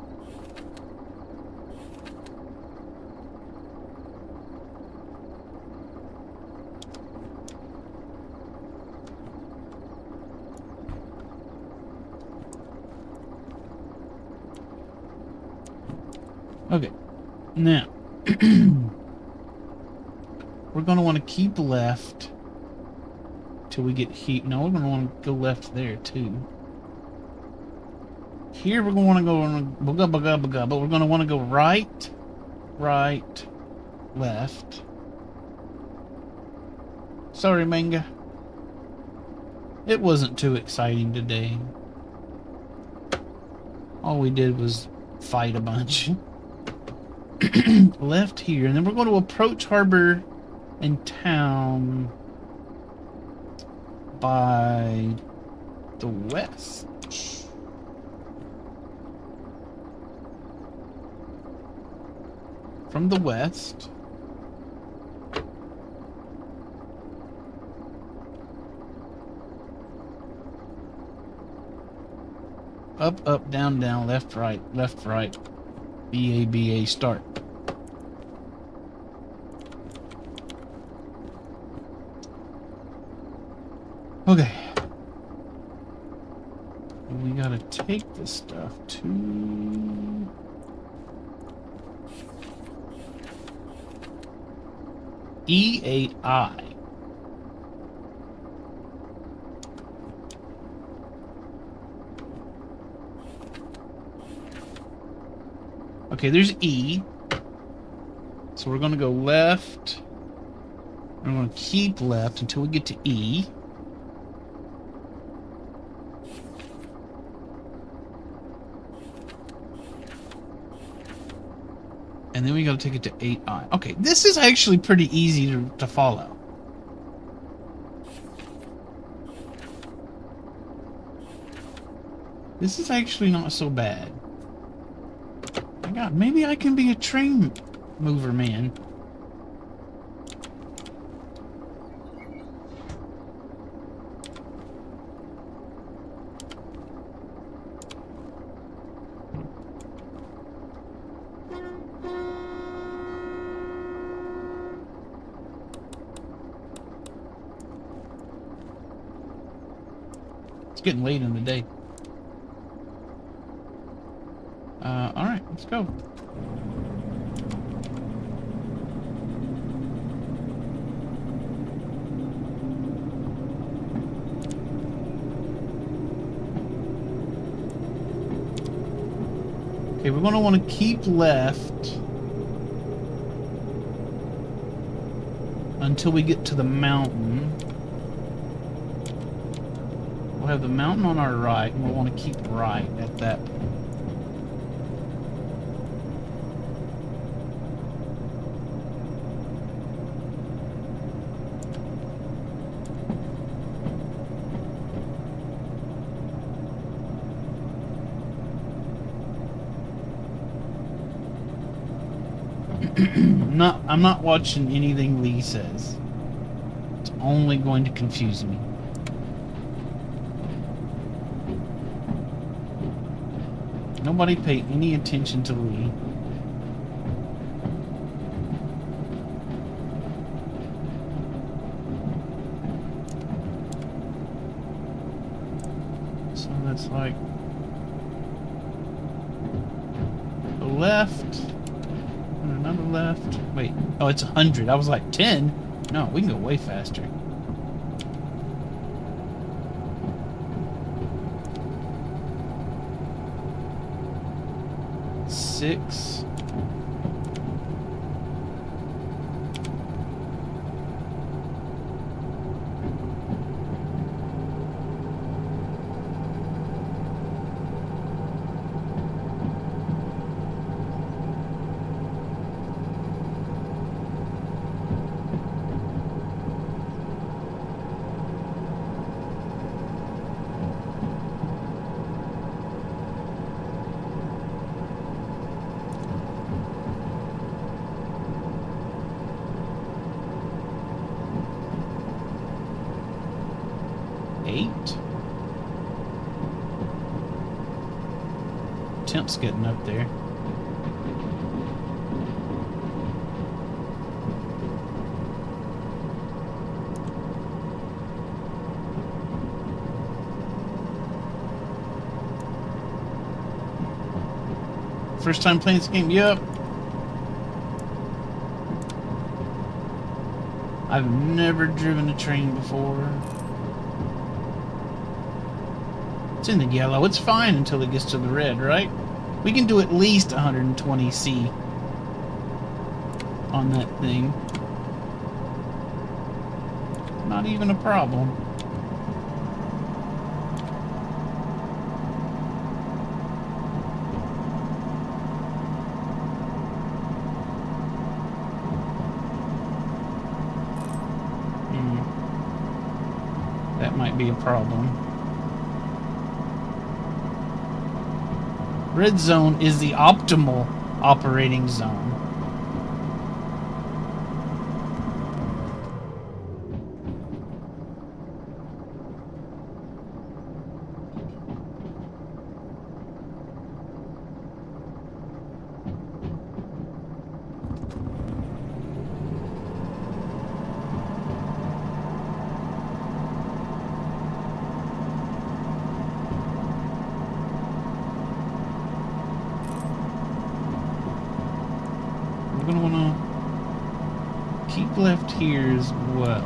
Okay. Now, we're going to want to keep left till we get heat. No, we're going to want to go left there too. Here we're going to want to go on but we're going to want to go right, right, left. Sorry, Manga. It wasn't too exciting today. All we did was fight a bunch. Left here, and then we're going to approach harbor and town by the west. From the west. Up, up, down, down, left, right, B, A, B, A, start. Okay. We gotta take this stuff to... E8I. Okay, there's E. So we're going to go left. We're going to keep left until we get to E. And then we got to take it to 8I. Okay, this is actually pretty easy to follow. This is actually not so bad. My God, maybe I can be a train mover, man. It's getting late in the day. Alright, let's go. Okay, we're going to want to keep left until we get to the mountain. We'll have the mountain on our right, and we'll want to keep right at that point. I'm not watching anything Lee says. It's only going to confuse me. Nobody pay any attention to Lee. So that's like the left. Another left. Wait. Oh, it's 100. I was like 10. No, we can go way faster. Six. attempts getting up there. First time playing this game? Yep. I've never driven a train before. It's in the yellow. It's fine until it gets to the red, right? We can do at least 120C on that thing. Not even a problem. That might be a problem. Red zone is the optimal operating zone. I'm gonna wanna keep left here as well.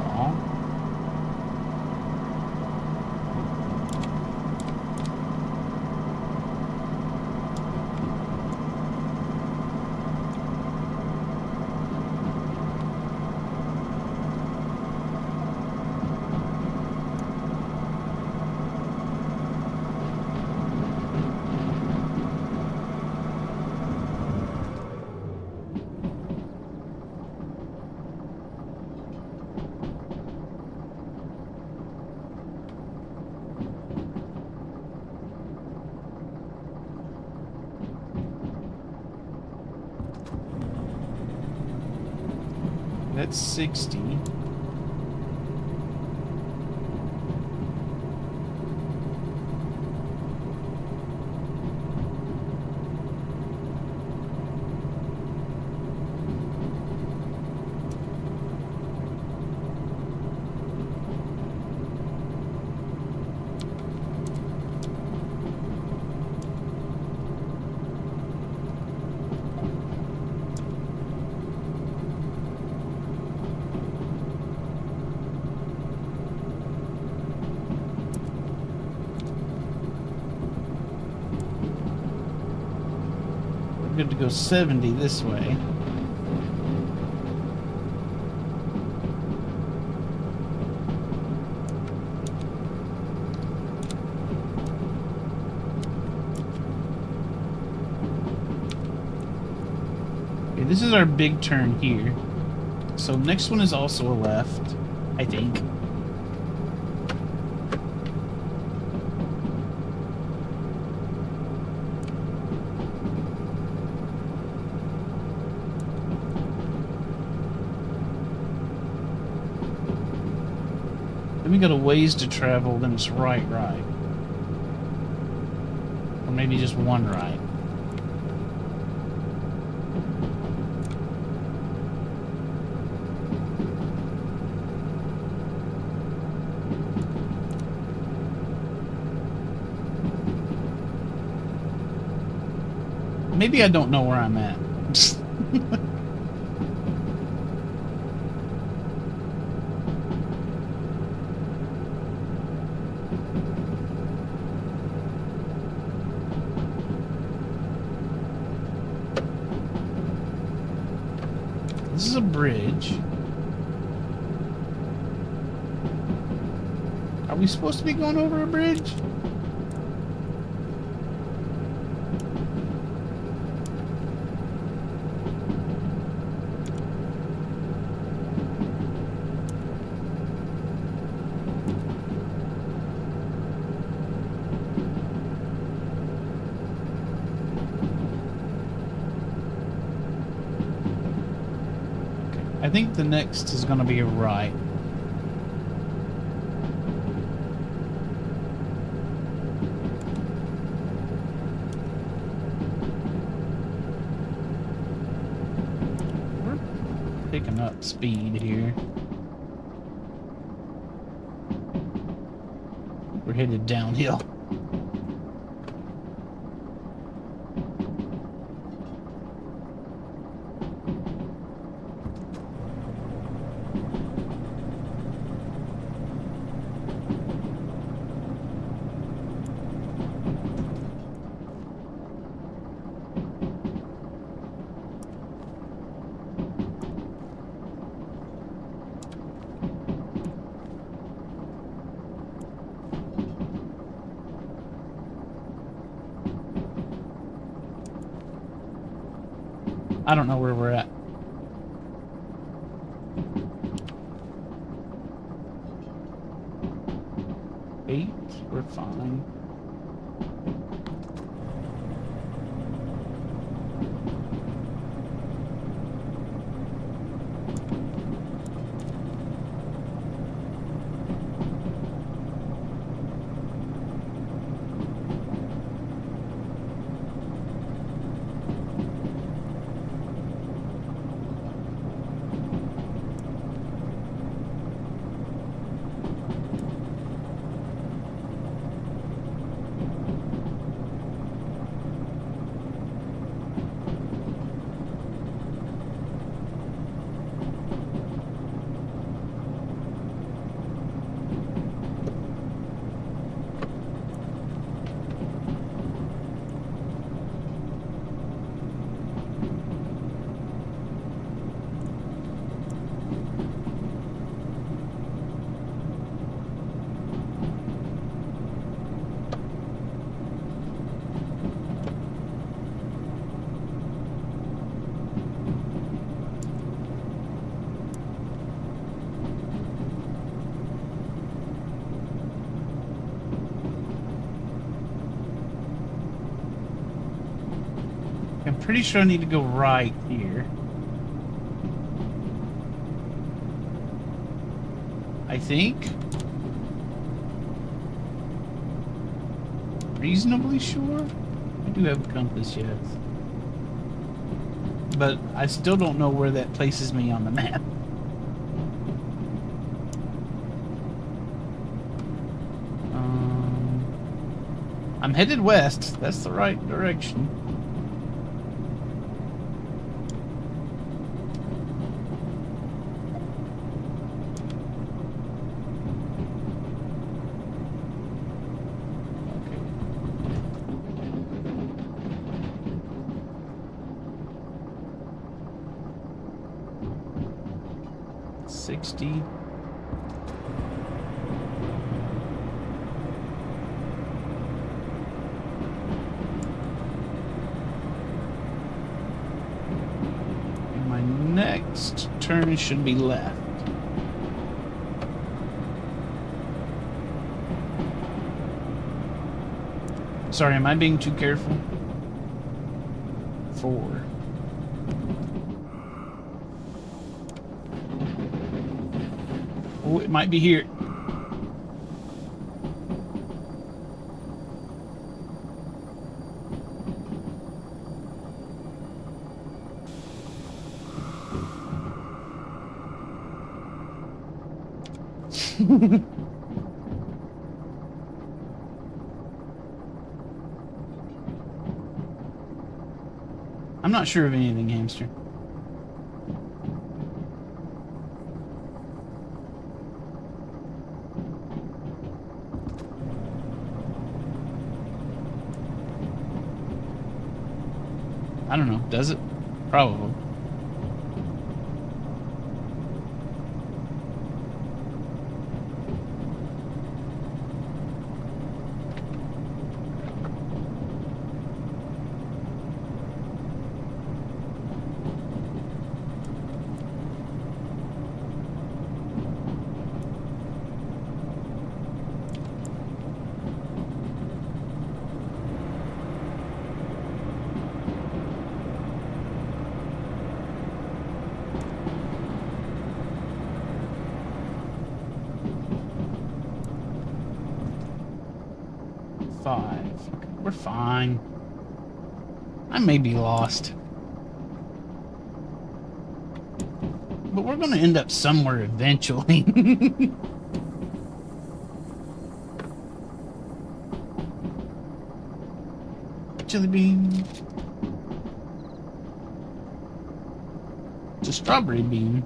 That's 60. Good to go 70 this way. Okay, this is our big turn here. So next one is also a left, I think. We got a ways to travel, then it's right. Or maybe just one right. Maybe I don't know where I'm at. This is a bridge. Are we supposed to be going over a bridge? I think the next is going to be a right. picking up speed here. We're headed downhill. I don't know where we're at. Eight, we're fine. I'm pretty sure I need to go right here. I think. Reasonably sure? I do have a compass, yes. But I still don't know where that places me on the map. I'm headed west. That's the right direction. Okay. 60. Next turn should be left. Sorry, am I being too careful? 4. Oh, it might be here. I'm not sure of anything, hamster. I don't know. Does it? Probably. We're fine. I may be lost. But we're going to end up somewhere eventually. Chili bean. It's a strawberry bean.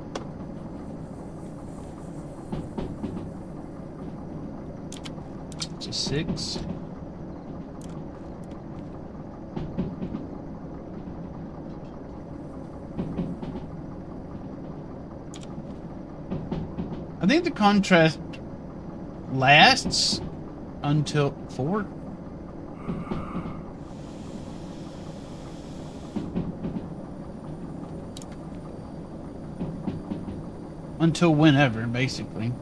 It's a 6. I think the contrast lasts until 4. Until whenever, basically.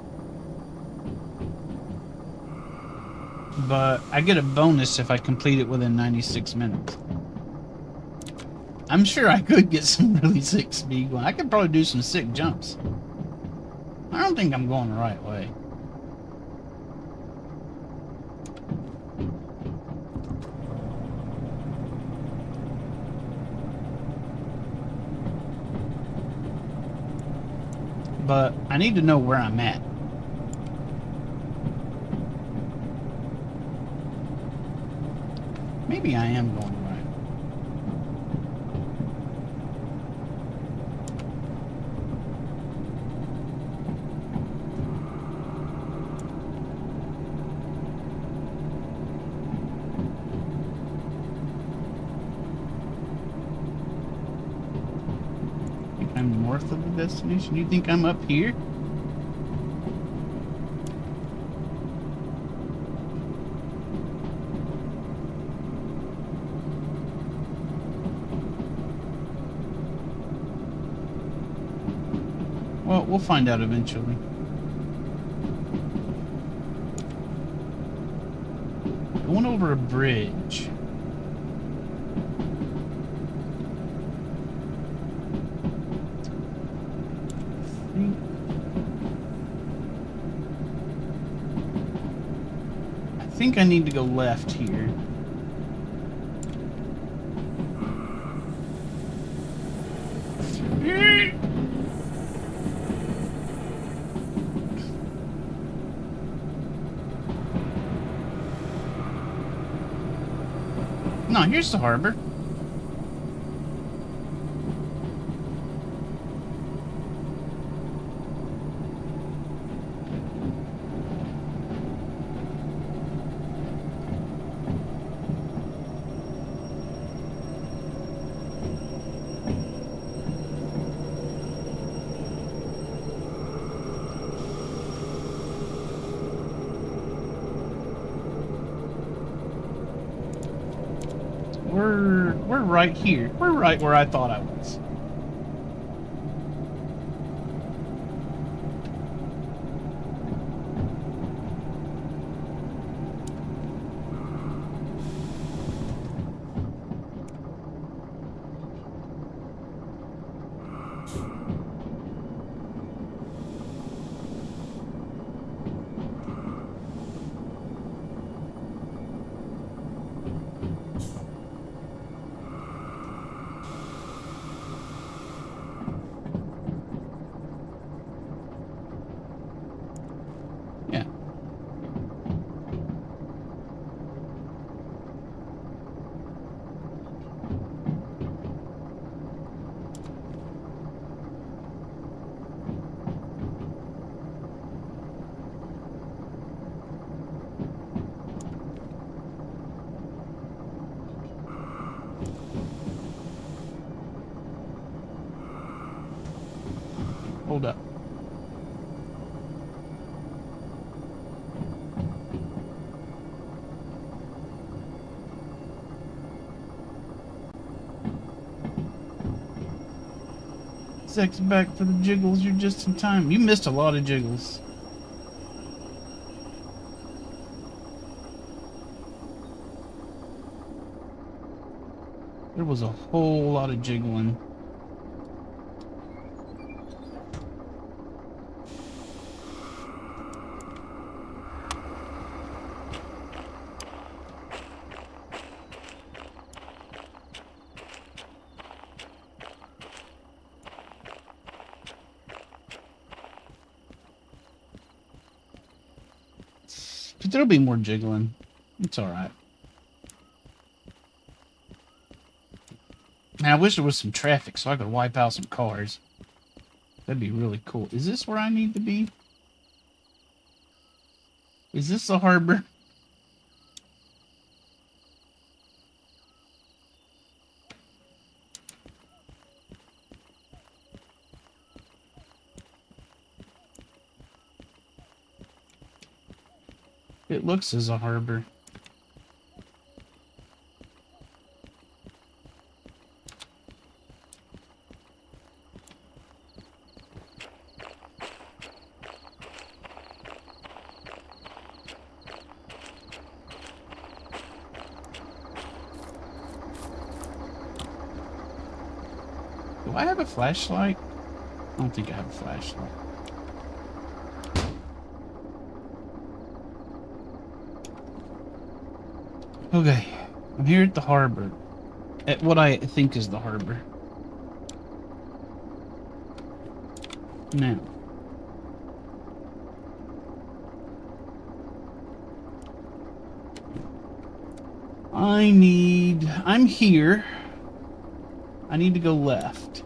But I get a bonus if I complete it within 96 minutes. I'm sure I could get some really sick speed going. I could probably do some sick jumps. I don't think I'm going the right way. But I need to know where I'm at. Maybe I am going right. I'm north of the destination. You think I'm up here? Well, we'll find out eventually. Going over a bridge. I think I need to go left here. No, here's the harbor. We're right here. We're right where I thought I was. Yeah. Hold up. Zach's back for the jiggles. You're just in time. You missed a lot of jiggles. There was a whole lot of jiggling. But there'll be more jiggling. It's alright. Now, I wish there was some traffic so I could wipe out some cars. That'd be really cool. Is this where I need to be? Is this the harbor? It looks as a harbor. Do I have a flashlight? I don't think I have a flashlight. Okay, I'm here at the harbor. At what I think is the harbor. Now. I'm here. I need to go left.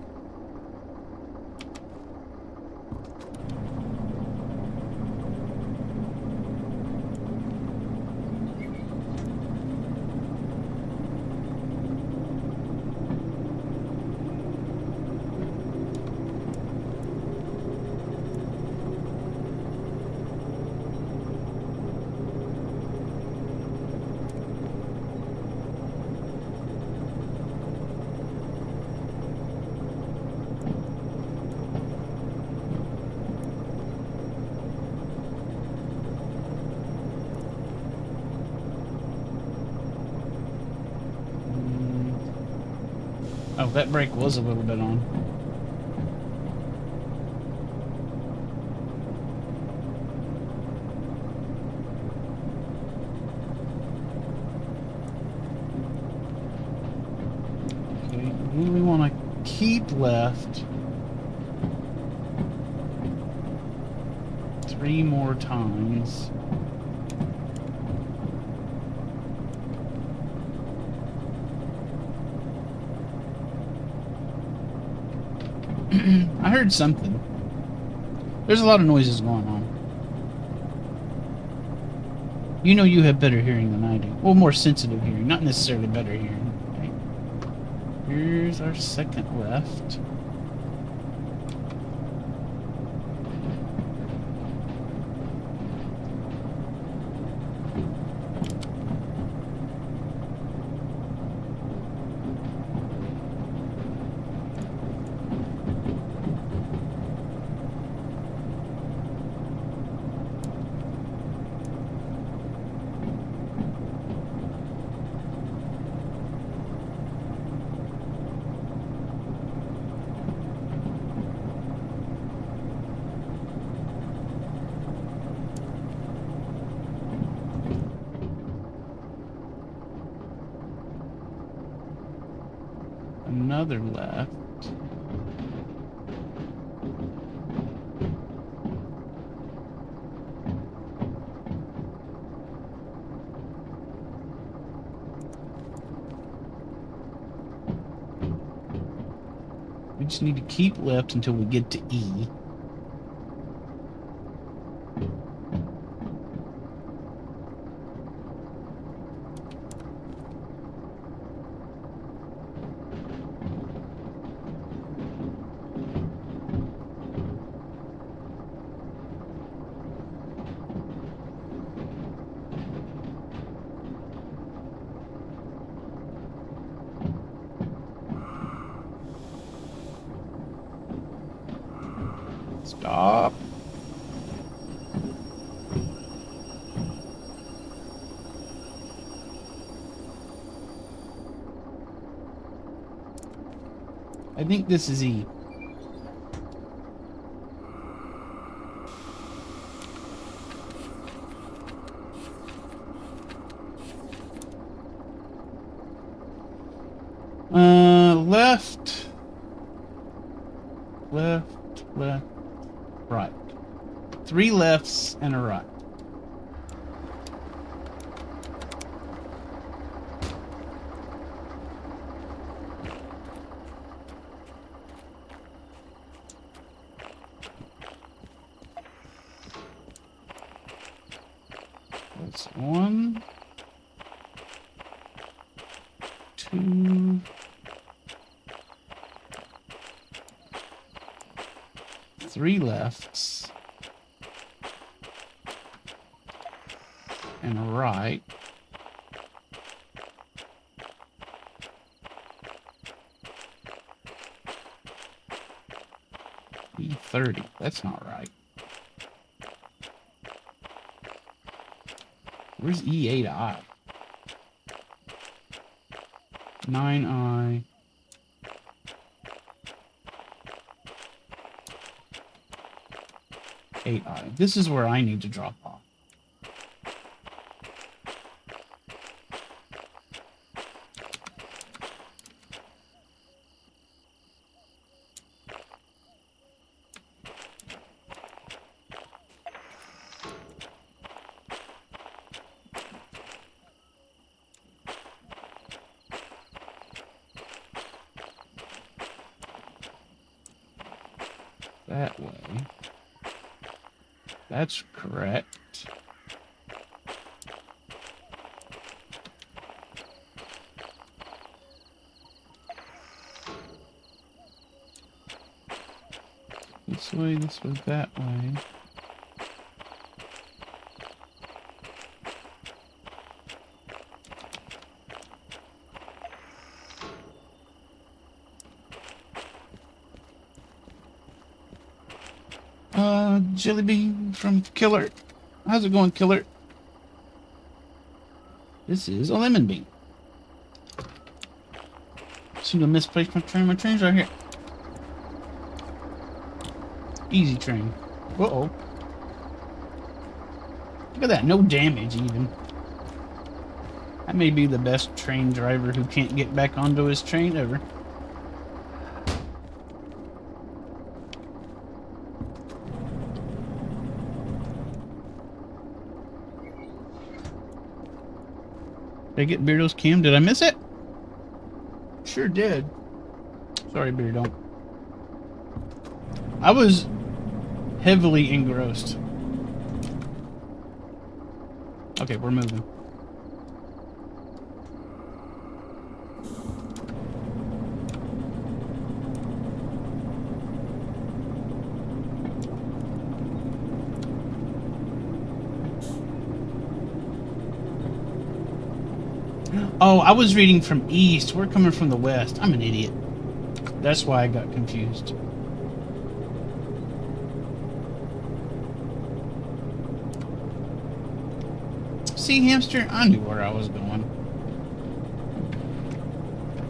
Oh, that brake was a little bit on. Okay, we want to keep left 3 more times. I heard something. There's a lot of noises going on. You know you have better hearing than I do. Well, more sensitive hearing, not necessarily better hearing. Okay. Here's our second left. Another left. We just need to keep left until we get to E. Stop. I think this is E. Left. Left, right. 3 lefts and a right. That's 1, 2, 3 lefts and a right. E30. That's not right. Where's E8I? 9I. 8I. This is where I need to drop off. That way. That's correct. This way, that way. Jelly Bean from Killer. How's it going, Killer? This is a lemon bean. Seem to misplace my train. My train's right here. Easy train. Uh-oh. Look at that. No damage, even. I may be the best train driver who can't get back onto his train ever. Did I get Beardo's cam? Did I miss it? Sure did. Sorry, Beardo. I was heavily engrossed. Okay, we're moving. Oh, I was reading from east. We're coming from the west. I'm an idiot. That's why I got confused. See, hamster? I knew where I was going.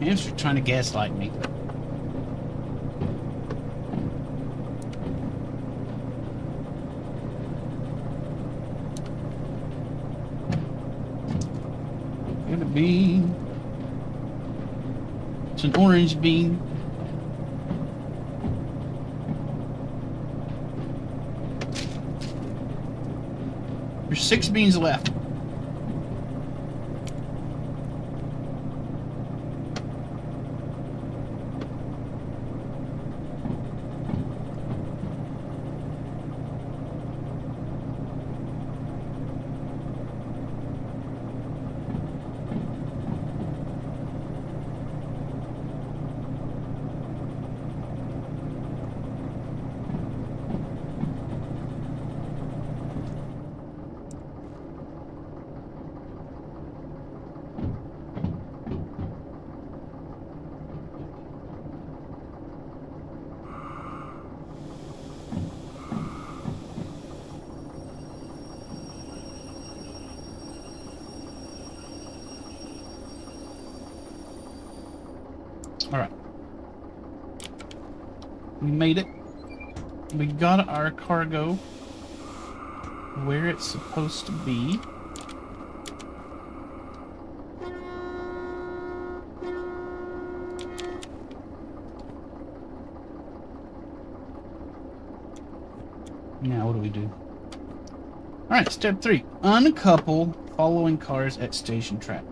Hamster trying to gaslight me. Get a bean. It's an orange bean. There's 6 beans left. Alright. We made it. We got our cargo where it's supposed to be. Now what do we do? Alright, step 3. Uncouple following cars at station track.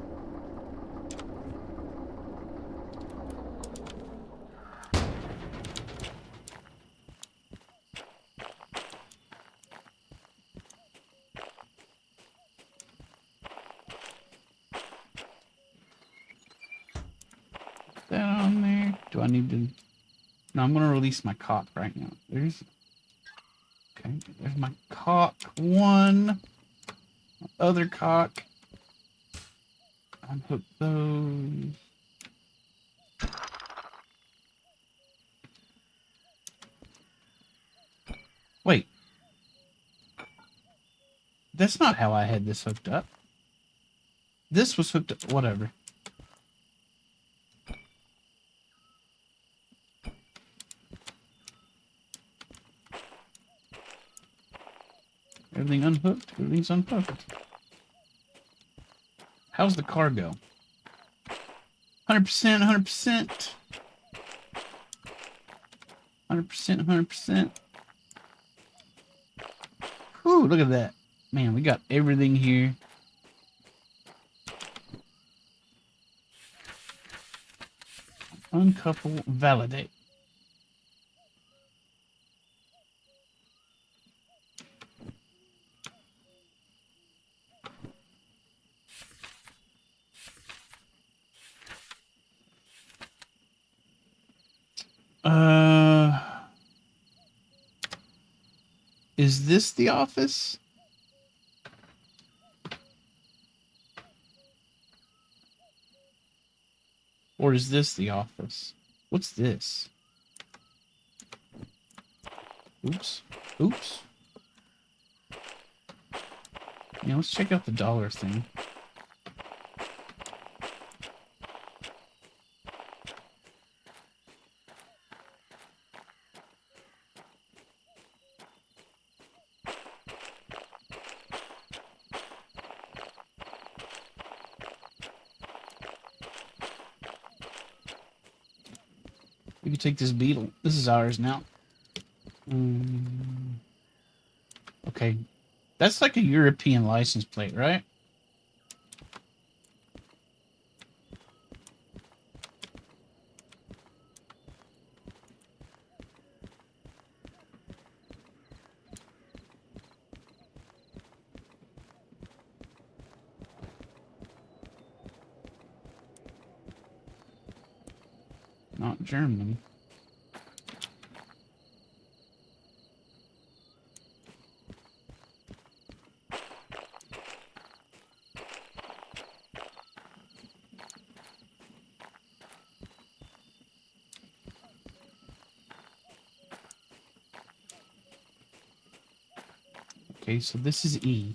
Do I need to... No, I'm going to release my cock right now. Okay, there's my cock. One. Other cock. Unhook those. Wait. That's not how I had this hooked up. This was hooked up. Whatever. Everything unhooked. Everything's unhooked. How's the car go? 100%, 100%. 100%, 100%. Whew, look at that. Man, we got everything here. Uncouple, validate. Is this the office? Or is this the office? What's this? Oops. Oops. Yeah, let's check out the dollar thing. We can take this beetle. This is ours now. Okay. That's like a European license plate, right? Not German. Okay, so this is E.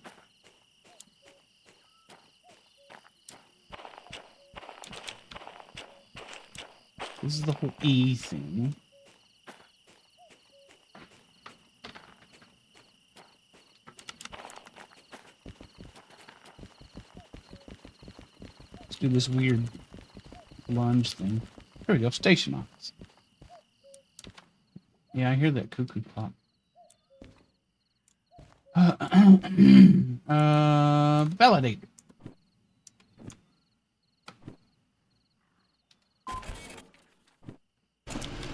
This is the whole E thing. Let's do this weird lunge thing. There we go, station office. Yeah, I hear that cuckoo clock. Validate.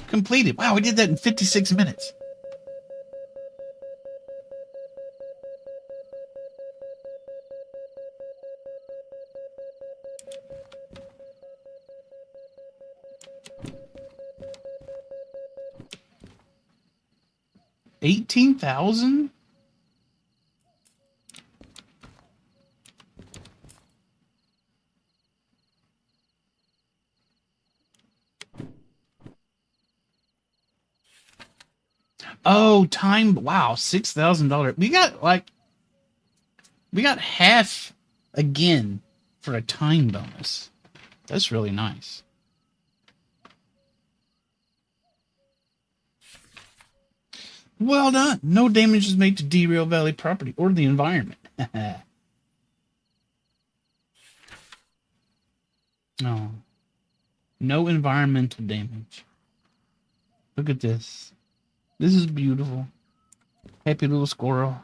Completed. Wow, we did that in 56 minutes. $18,000? Oh, time. Wow, $6,000. We got half again for a time bonus. That's really nice. Well done. No damage is made to Derail Valley property or the environment. Oh. No environmental damage. Look at this. This is beautiful. Happy little squirrel.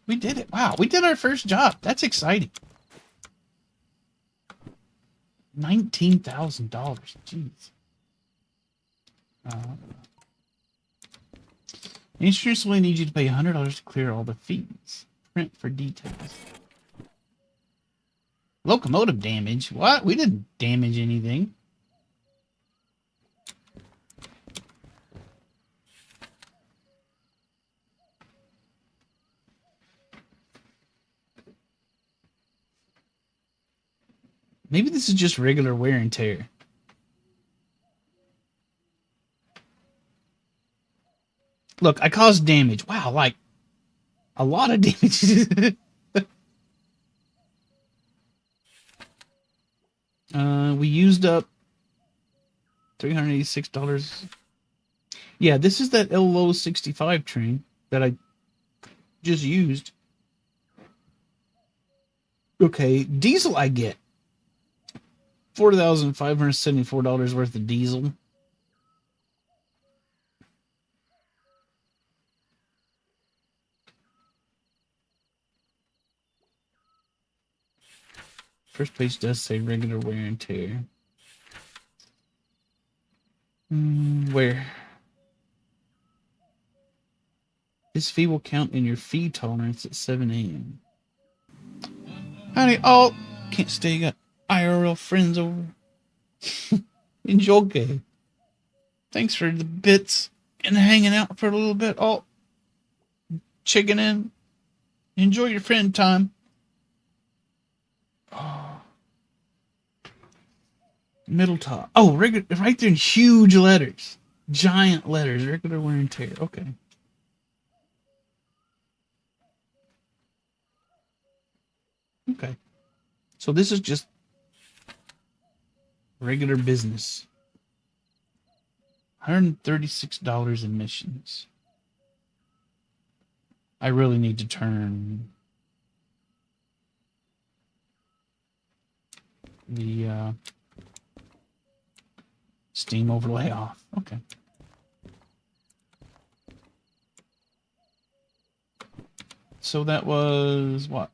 We did it. Wow, we did our first job. That's exciting. $19,000. Jeez. Insurance will need you to pay $100 to clear all the fees. Print for details. Locomotive damage? What? We didn't damage anything. Maybe this is just regular wear and tear. Look, I caused damage. Wow, like a lot of damage. We used up $386. Yeah, this is that LO 65 train that I just used. Okay, diesel I get. $4,574 worth of diesel. First page does say regular wear and tear. Where? This fee will count in your fee tolerance at 7 a.m. Honey, oh, can't stay. Got IRL friends over. Enjoy. Thanks for the bits and hanging out for a little bit. Oh, chicken in. Enjoy your friend time. Oh. Middle top. Oh, regular, right there in huge letters. Giant letters. Regular wear and tear. Okay. Okay. So this is just regular business. $136 in missions. I really need to turn the Steam overlay off. Okay. So that was what?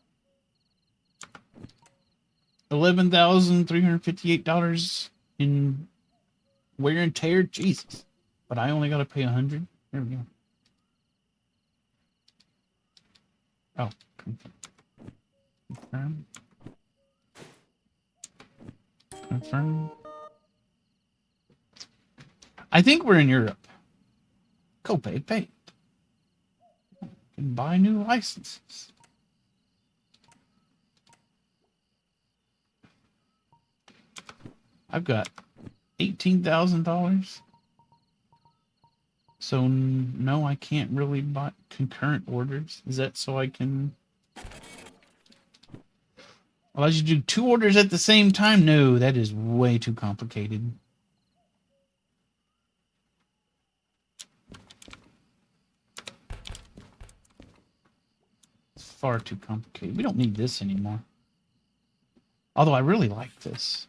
$11,358 in wear and tear. Jesus. But I only got to pay 100. There we go. Oh, confirm. Confirm. I think we're in Europe. Copay paid. Can buy new licenses. I've got $18,000. So no, I can't really buy concurrent orders. Is that so I can allows you to do 2 orders at the same time? No, that is way too complicated. It's far too complicated. We don't need this anymore. Although I really like this.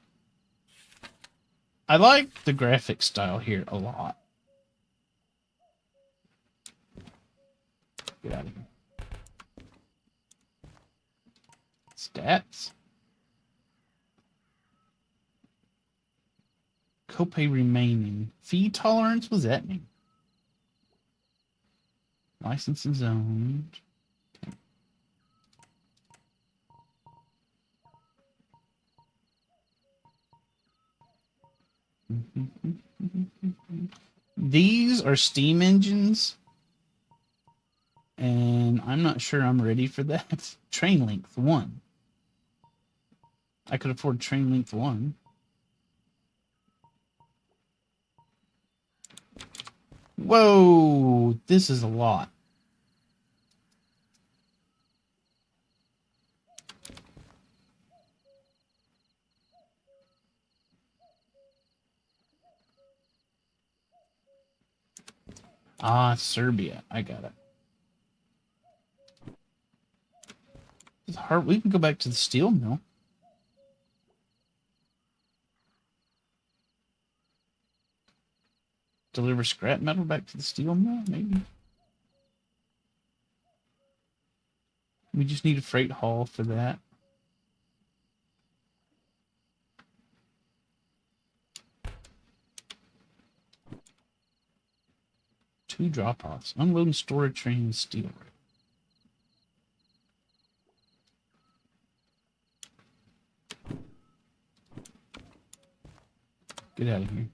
I like the graphic style here a lot. Get out of here. Stats. Copay remaining. Fee tolerance? What does that mean? License and zoned. These are steam engines. And I'm not sure I'm ready for that. Train length 1. I could afford train length 1. Whoa, this is a lot. Ah, Serbia. I got it. It's hard. We can go back to the steel mill. Deliver scrap metal back to the steel mill, maybe. We just need a freight haul for that. Two drop-offs. Unload and store a train with steel. Get out of here.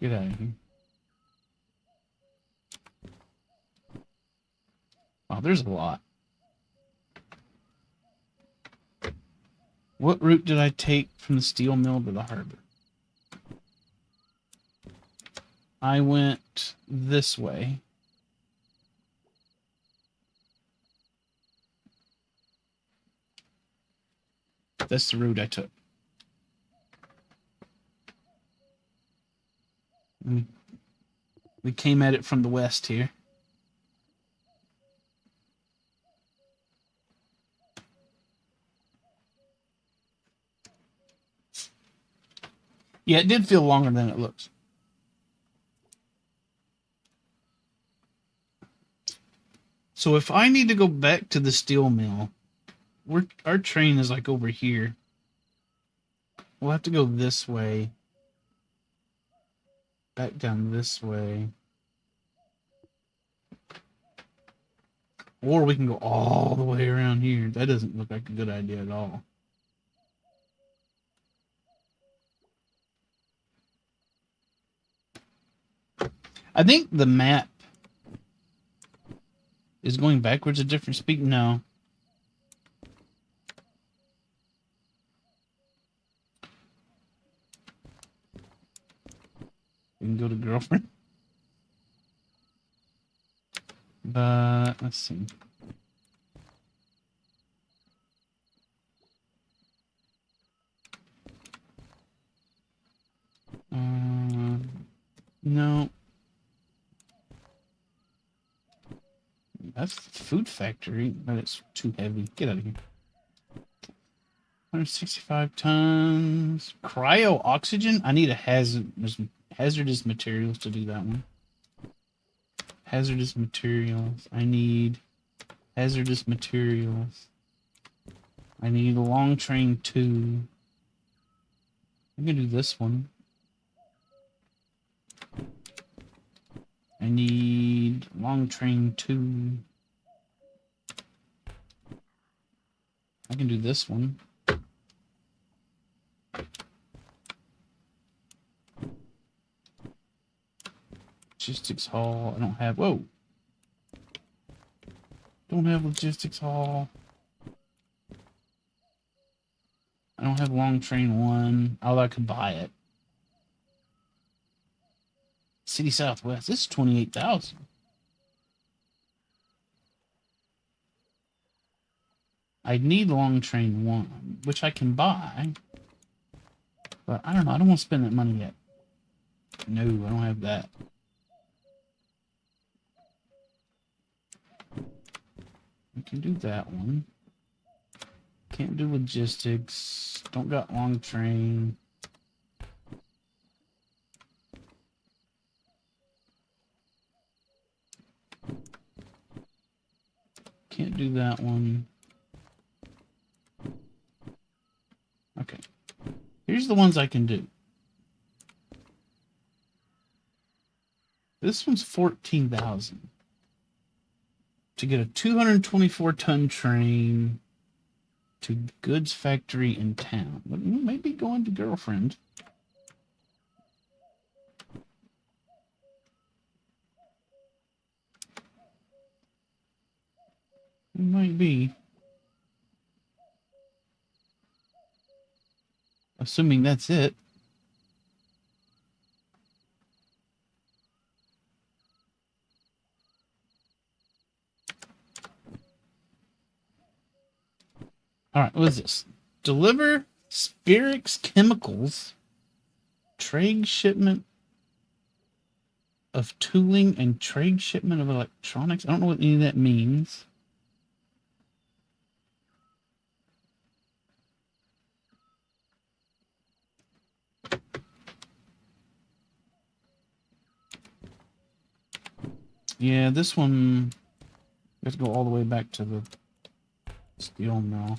Get out of here. Wow, there's a lot. What route did I take from the steel mill to the harbor? I went this way. That's the route I took. We came at it from the west here. Yeah, it did feel longer than it looks. So if I need to go back to the steel mill, our train is like over here. We'll have to go this way. Back down this way. Or we can go all the way around here. That doesn't look like a good idea at all. I think the map is going backwards at different speed. No. We can go to girlfriend. But let's see. No. That's the food factory, but it's too heavy. Get out of here. 165 tons. Cryo oxygen? I need a hazardous materials to do that one. Hazardous materials. I need hazardous materials. I need a long train 2. I'm gonna do this one. I need long train 2. I can do this one. Logistics hall. I don't have. Whoa. Don't have logistics hall. I don't have long train 1. Although I could buy it. City Southwest. This is 28,000. I need long train 1, which I can buy. But I don't know. I don't want to spend that money yet. No, I don't have that. We can do that one. Can't do logistics. Don't got long train. Can't do that one. Okay. Here's the ones I can do. This one's 14,000. To get a 224-ton train to goods factory in town. But maybe going to girlfriend. It might be. Assuming that's it. Alright, what is this? Deliver Spirix chemicals. Trade shipment of tooling and trade shipment of electronics. I don't know what any of that means. Yeah, this one, we have to go all the way back to the steel mill.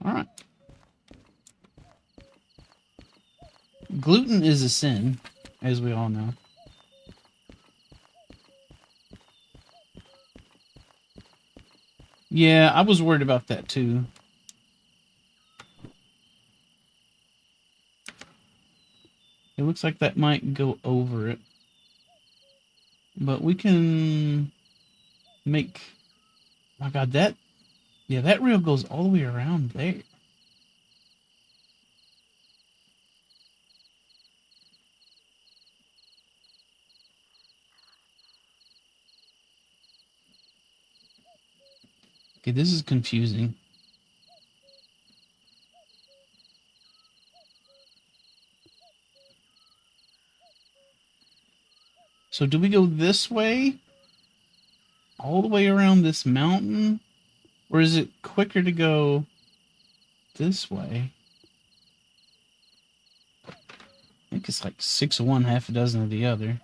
All right. Gluten is a sin, as we all know. Yeah, I was worried about that too. It looks like that might go over it. But we can make... Oh my god, that... Yeah, that rail goes all the way around there. Okay, this is confusing. So do we go this way? All the way around this mountain? Or is it quicker to go this way? I think it's like 6 of one, half a dozen of the other.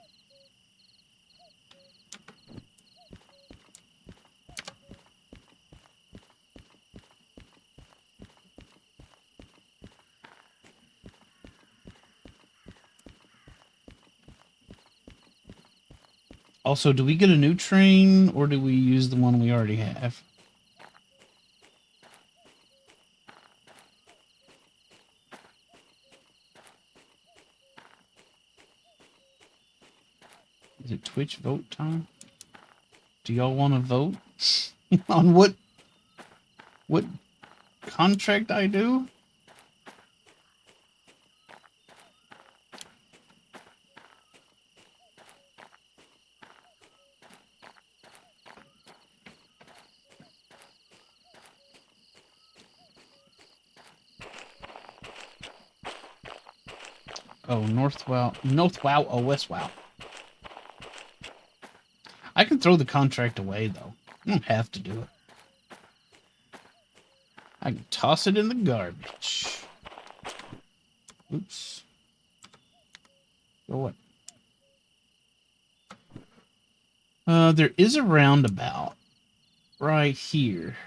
Also, do we get a new train, or do we use the one we already have? Is it Twitch vote time? Do y'all want to vote on what contract I do? Oh, North Wow, oh, West Wow. I can throw the contract away, though. I don't have to do it. I can toss it in the garbage. Oops. Or what? There is a roundabout right here.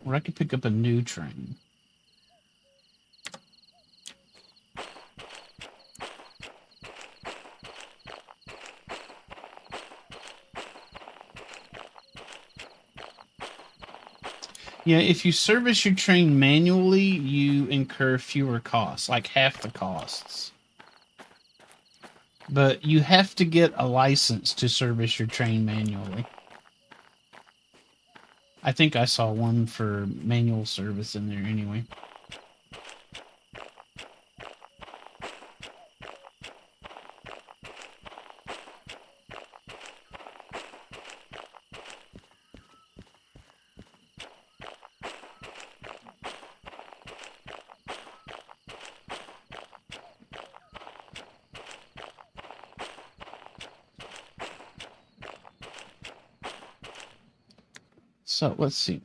Where I could pick up a new train. Yeah, if you service your train manually, you incur fewer costs, like half the costs. But you have to get a license to service your train manually. I think I saw one for manual service in there anyway. So, let's see.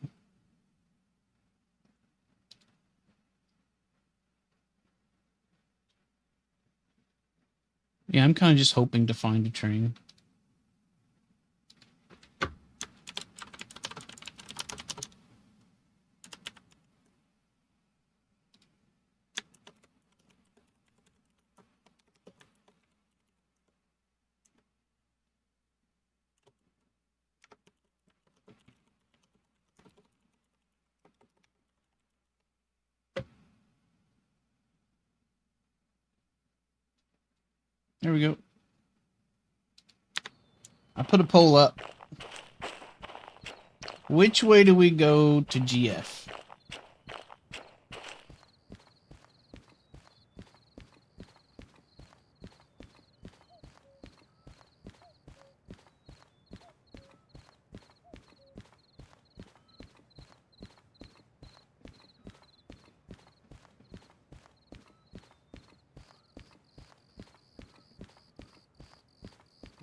Yeah, I'm kind of just hoping to find a train. There we go. I put a poll up. Which way do we go to GF?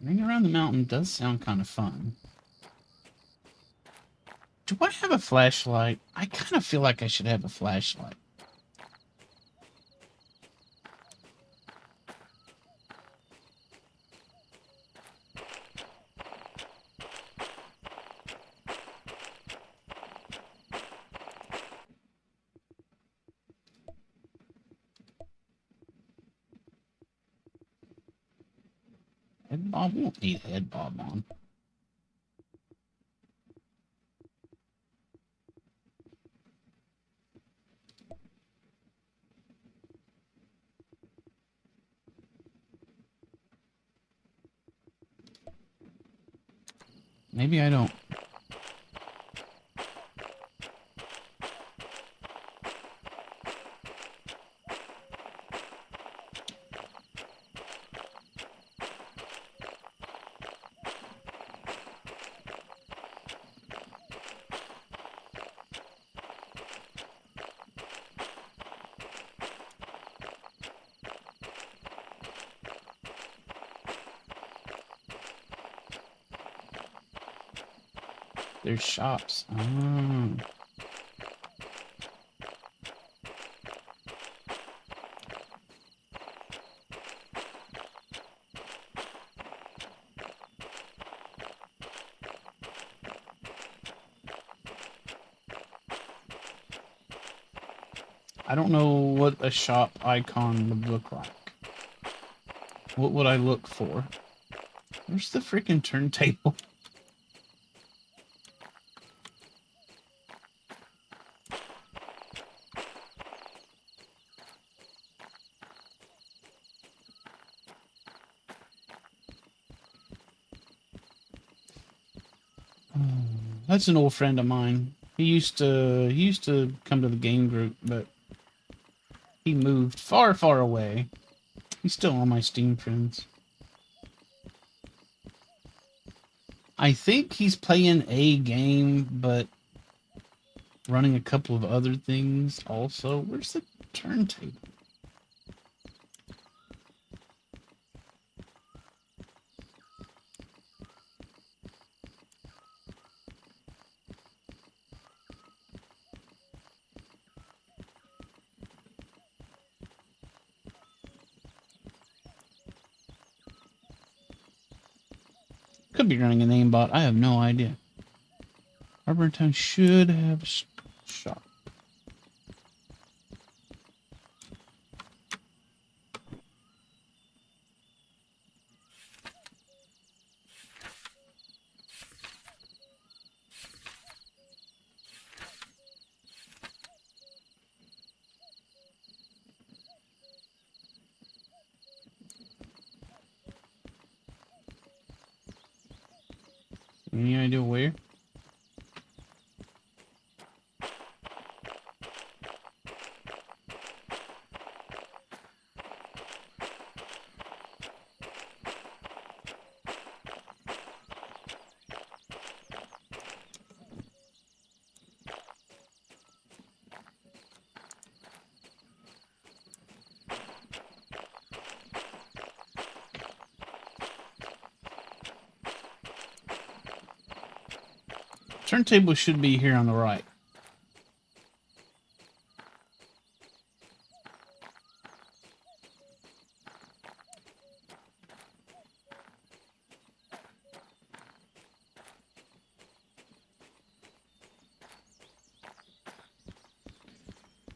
Running around the mountain does sound kind of fun. Do I have a flashlight? I kind of feel like I should have a flashlight. Head bob won't need head bob on. Maybe I don't. There's shops. Oh. I don't know what a shop icon would look like. What would I look for? Where's the freaking turntable? That's an old friend of mine. He used to come to the game group, but he moved far, far away. He's still on my Steam friends. I think he's playing a game, but running a couple of other things also. Where's the turntable? Could be running an aimbot. I have no idea. Harbor Town should have a shop. Any idea where? Turntable should be here on the right.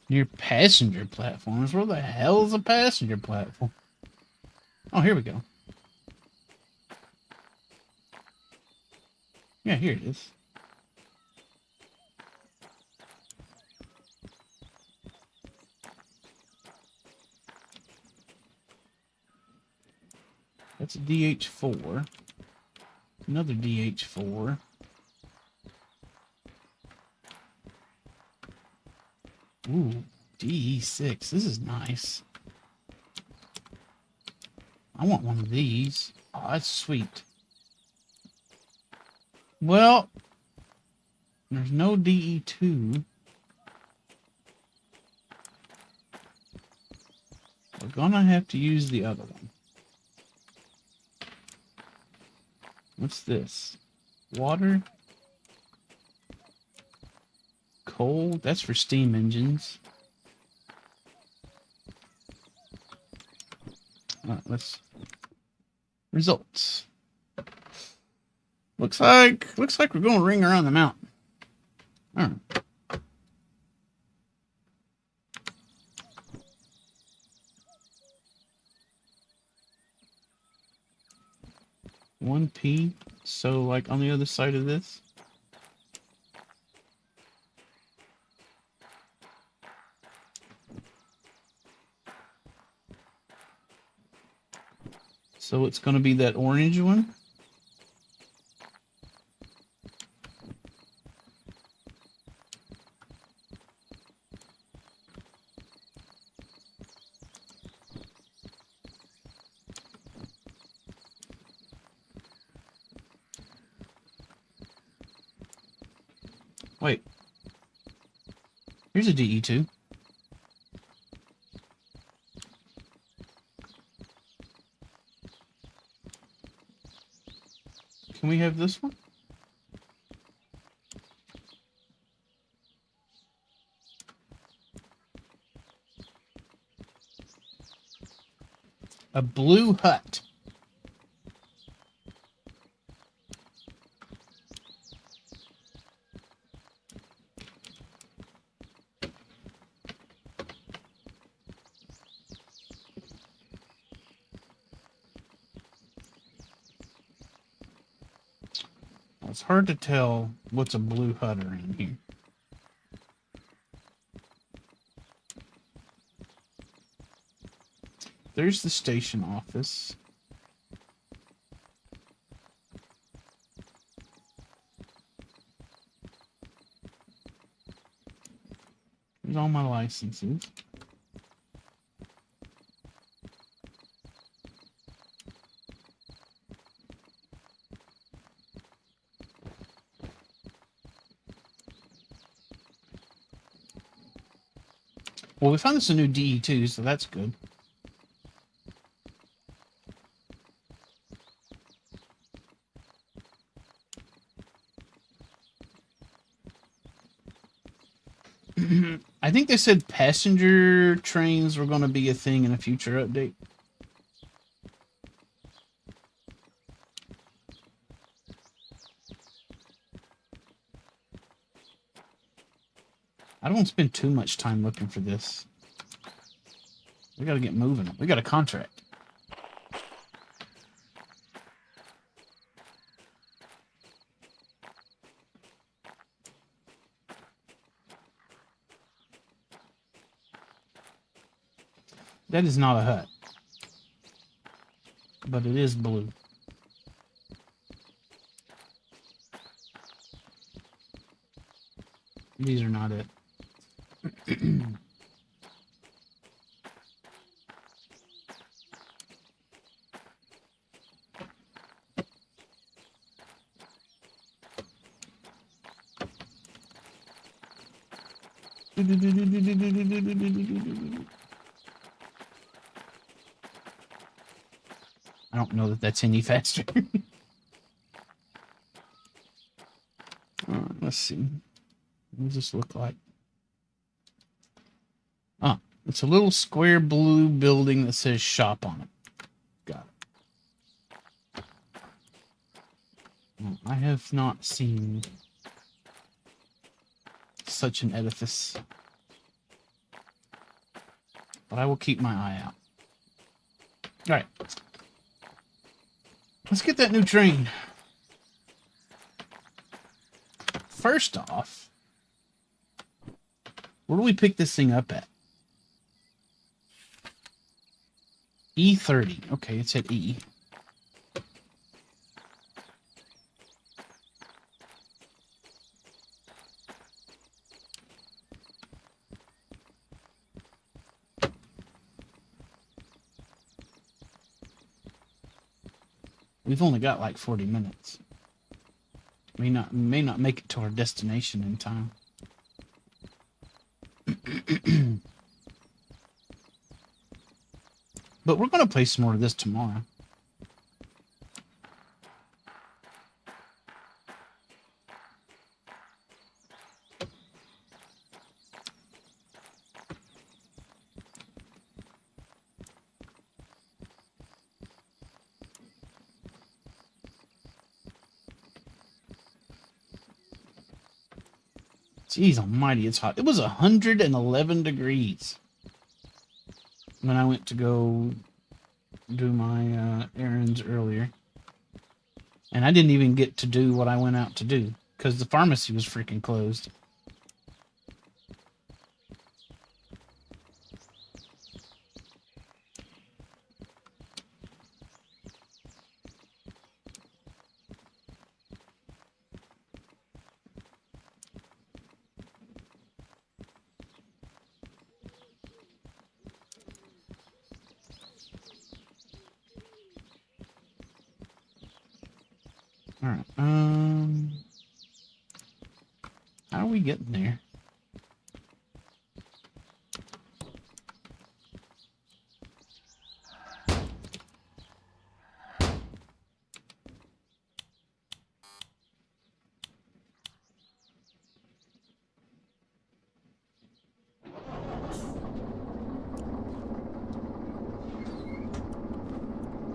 Near passenger platforms? Where the hell is a passenger platform? Oh, here we go. Yeah, here it is. That's a DH4. Another DH4. Ooh, DE6. This is nice. I want one of these. Oh, that's sweet. Well, there's no DE2. We're gonna have to use the other one. What's this? Water? Coal? That's for steam engines. Let's... Results. Looks like we're going to ring around the mountain. All right. 1p. So, like, on the other side of this. So it's going to be that orange one. Wait. Here's a DE2. Can we have this one? A blue hut. It's hard to tell what's a blue hut around here. There's the station office. There's all my licenses. Well, we found this a new DE2, so that's good. I think they said passenger trains were going to be a thing in a future update. I don't want to spend too much time looking for this. We got to get moving. We got a contract. That is not a hut. But it is blue. These are not it. I don't know that that's any faster. Let's see. What does this look like? Oh, it's a little square blue building that says shop on it. Got it. Well, I have not seen such an edifice. But I will keep my eye out. Alright. Let's get that new train. First off, where do we pick this thing up at? E30. Okay, it's at E. We've only got like 40 minutes. May not make it to our destination in time. But we're going to play some more of this tomorrow. Jeez almighty, it's hot. It was 111 degrees when I went to go do my errands earlier. And I didn't even get to do what I went out to do because the pharmacy was freaking closed. All right. How are we getting there?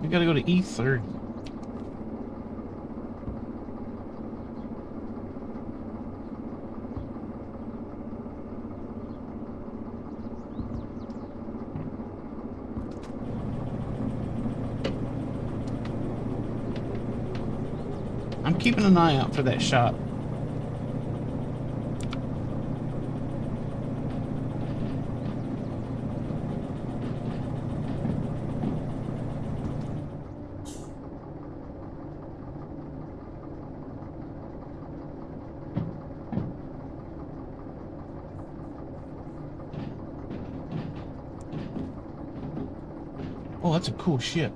We gotta go to E30. I'm keeping an eye out for that shop. Oh, that's a cool ship.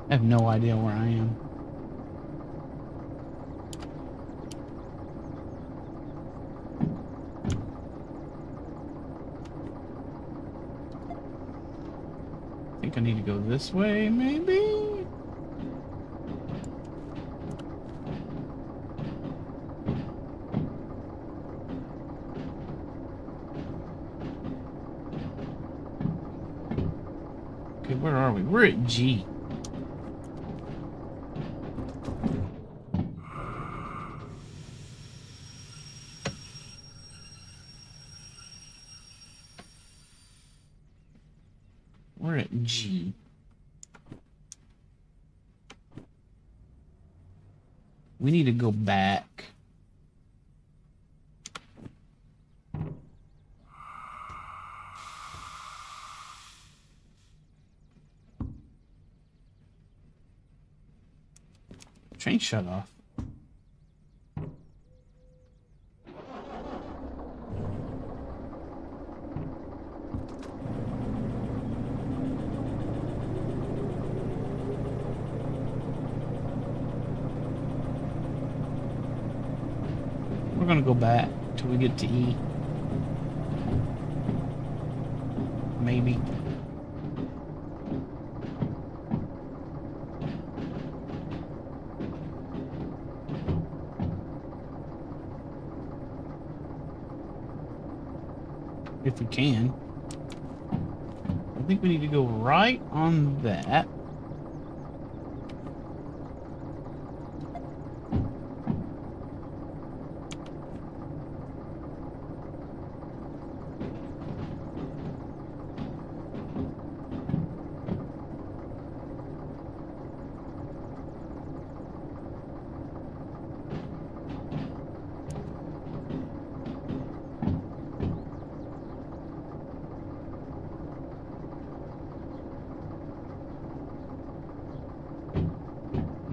I have no idea where I am. I think I need to go this way, maybe? Okay, where are we? We're at G. We're at G. We need to go back. Train shut off. We're gonna go back till we get to E. Maybe. If we can. I think we need to go right on that.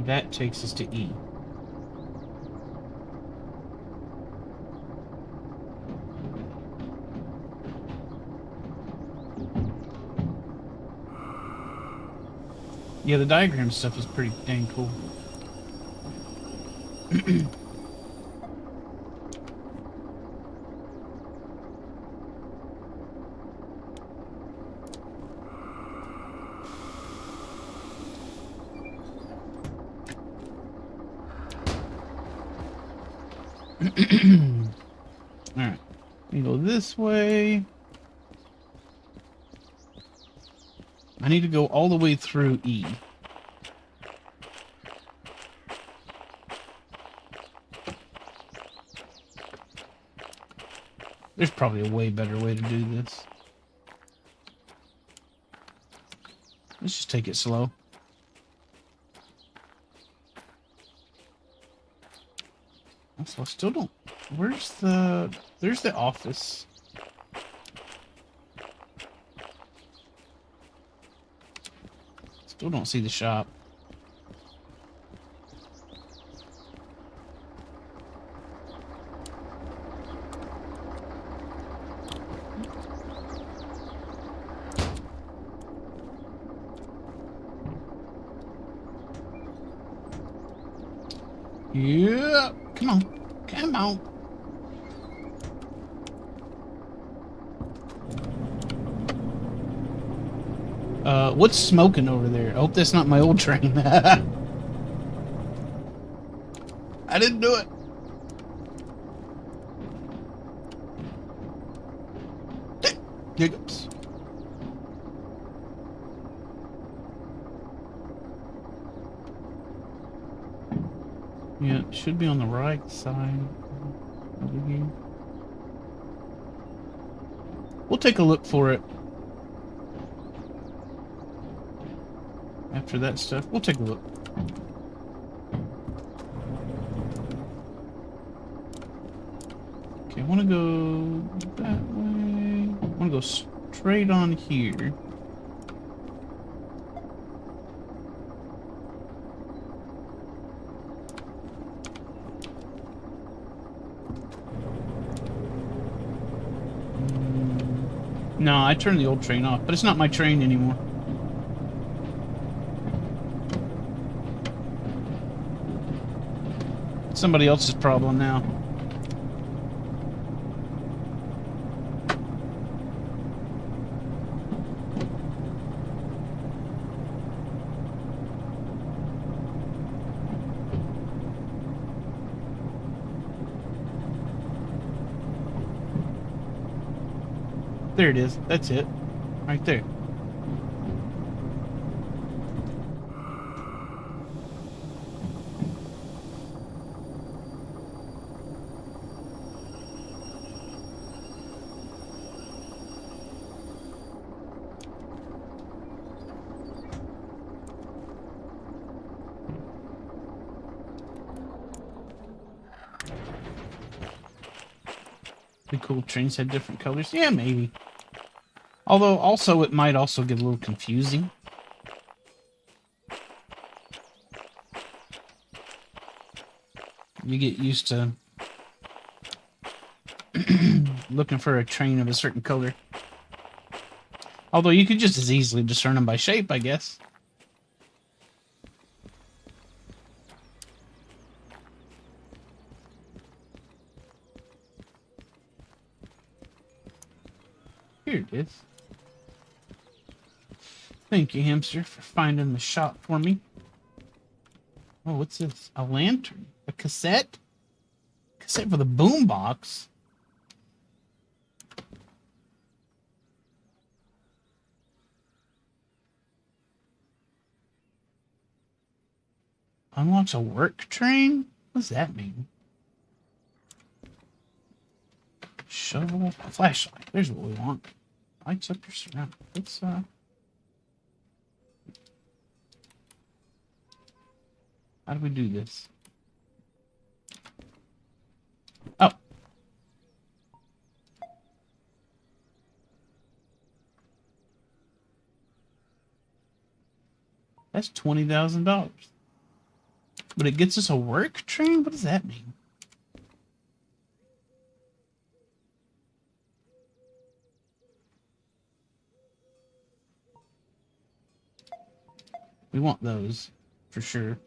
That takes us to E. Yeah, the diagram stuff is pretty dang cool. Alright. We go this way. I need to go all the way through E. There's probably a way better way to do this. Let's just take it slow. Also, I still don't... Where's the... There's the office. Still don't see the shop. Yeah, come on. Come on. What's smoking over there? I hope that's not my old train. I didn't do it. Hiccups. Yeah, it should be on the right side over here. We'll take a look for it. After that stuff, we'll take a look. Okay, I want to go that way. I want to go straight on here. No, I turned the old train off, but it's not my train anymore. It's somebody else's problem now. There it is. That's it. Right there. Pretty cool. Trains had different colors. Yeah, maybe. Although, also, it might also get a little confusing. You get used to looking for a train of a certain color. Although, you could just as easily discern them by shape, I guess. Here it is. Thank you, hamster, for finding the shop for me. Oh, what's this? A lantern? A cassette? Cassette for the boombox? Unlocks a work train? What does that mean? Shovel? A flashlight. There's what we want. Lights up your surroundings. Let's, how do we do this? Oh. That's $20,000. But it gets us a work train? What does that mean? We want those, for sure.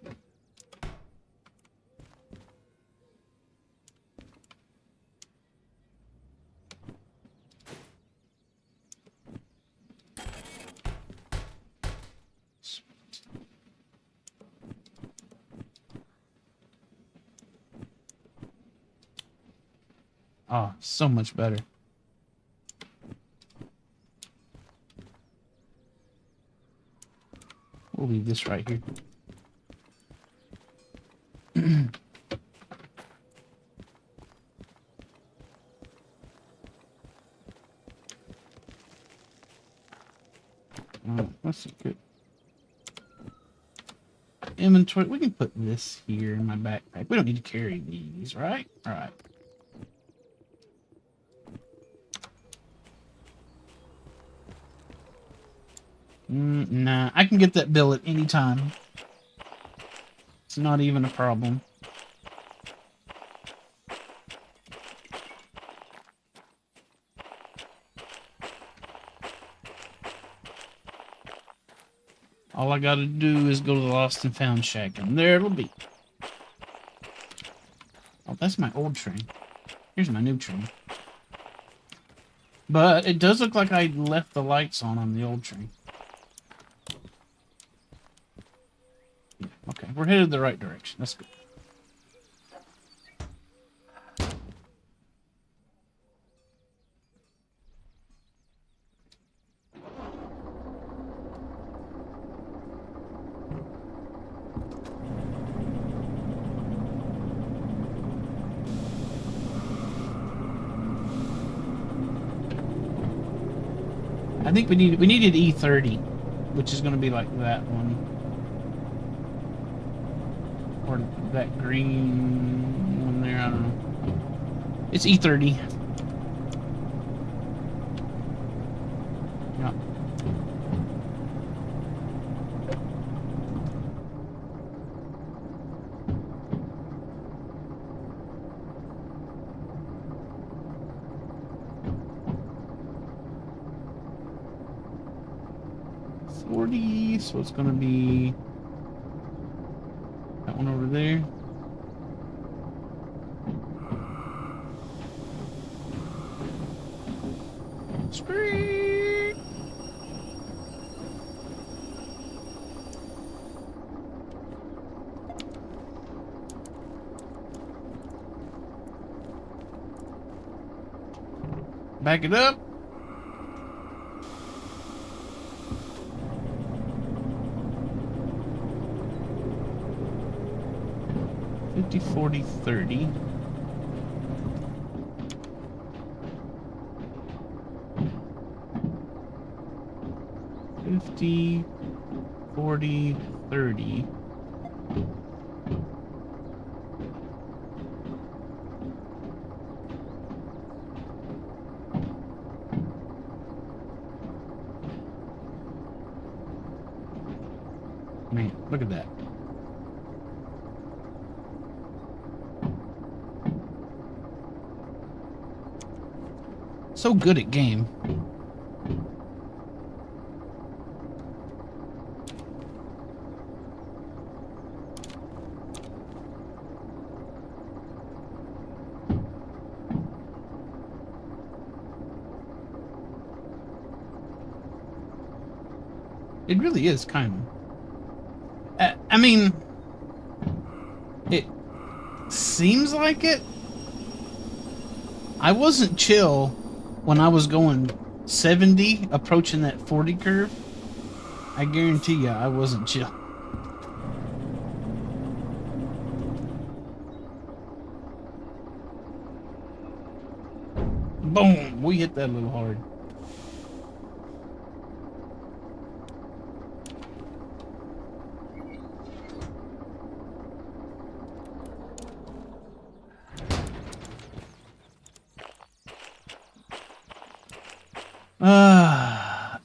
Oh, so much better. We'll leave this right here. That's a good inventory. We can put this here in my backpack. We don't need to carry these, right? All right. Nah, I can get that bill at any time. It's not even a problem. All I gotta do is go to the Lost and Found Shack, and there it'll be. Oh, that's my old train. Here's my new train. But it does look like I left the lights on the old train. Yeah, okay, we're headed the right direction. That's good. I think we needed E30, which is going to be like that one, or that green one there. I don't know. It's E30. Yeah. So it's going to be that one over there. Scream! Back it up. $50, $40, $30. $50, $40, $30. Man, look at that. So good at game. It really is kind of. I mean, it seems like it. I wasn't chill when I was going 70, approaching that 40 curve. I guarantee you, I wasn't chill. Boom! We hit that a little hard.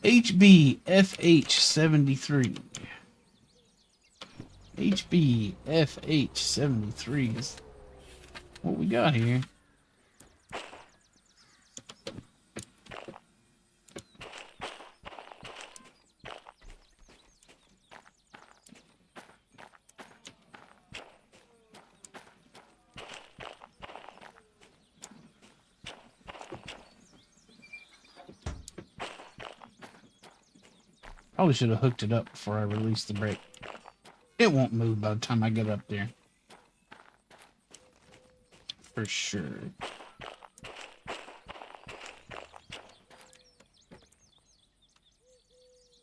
HBFH73. HBFH73 is what we got here. Probably should have hooked it up before I released the brake. It won't move by the time I get up there. For sure.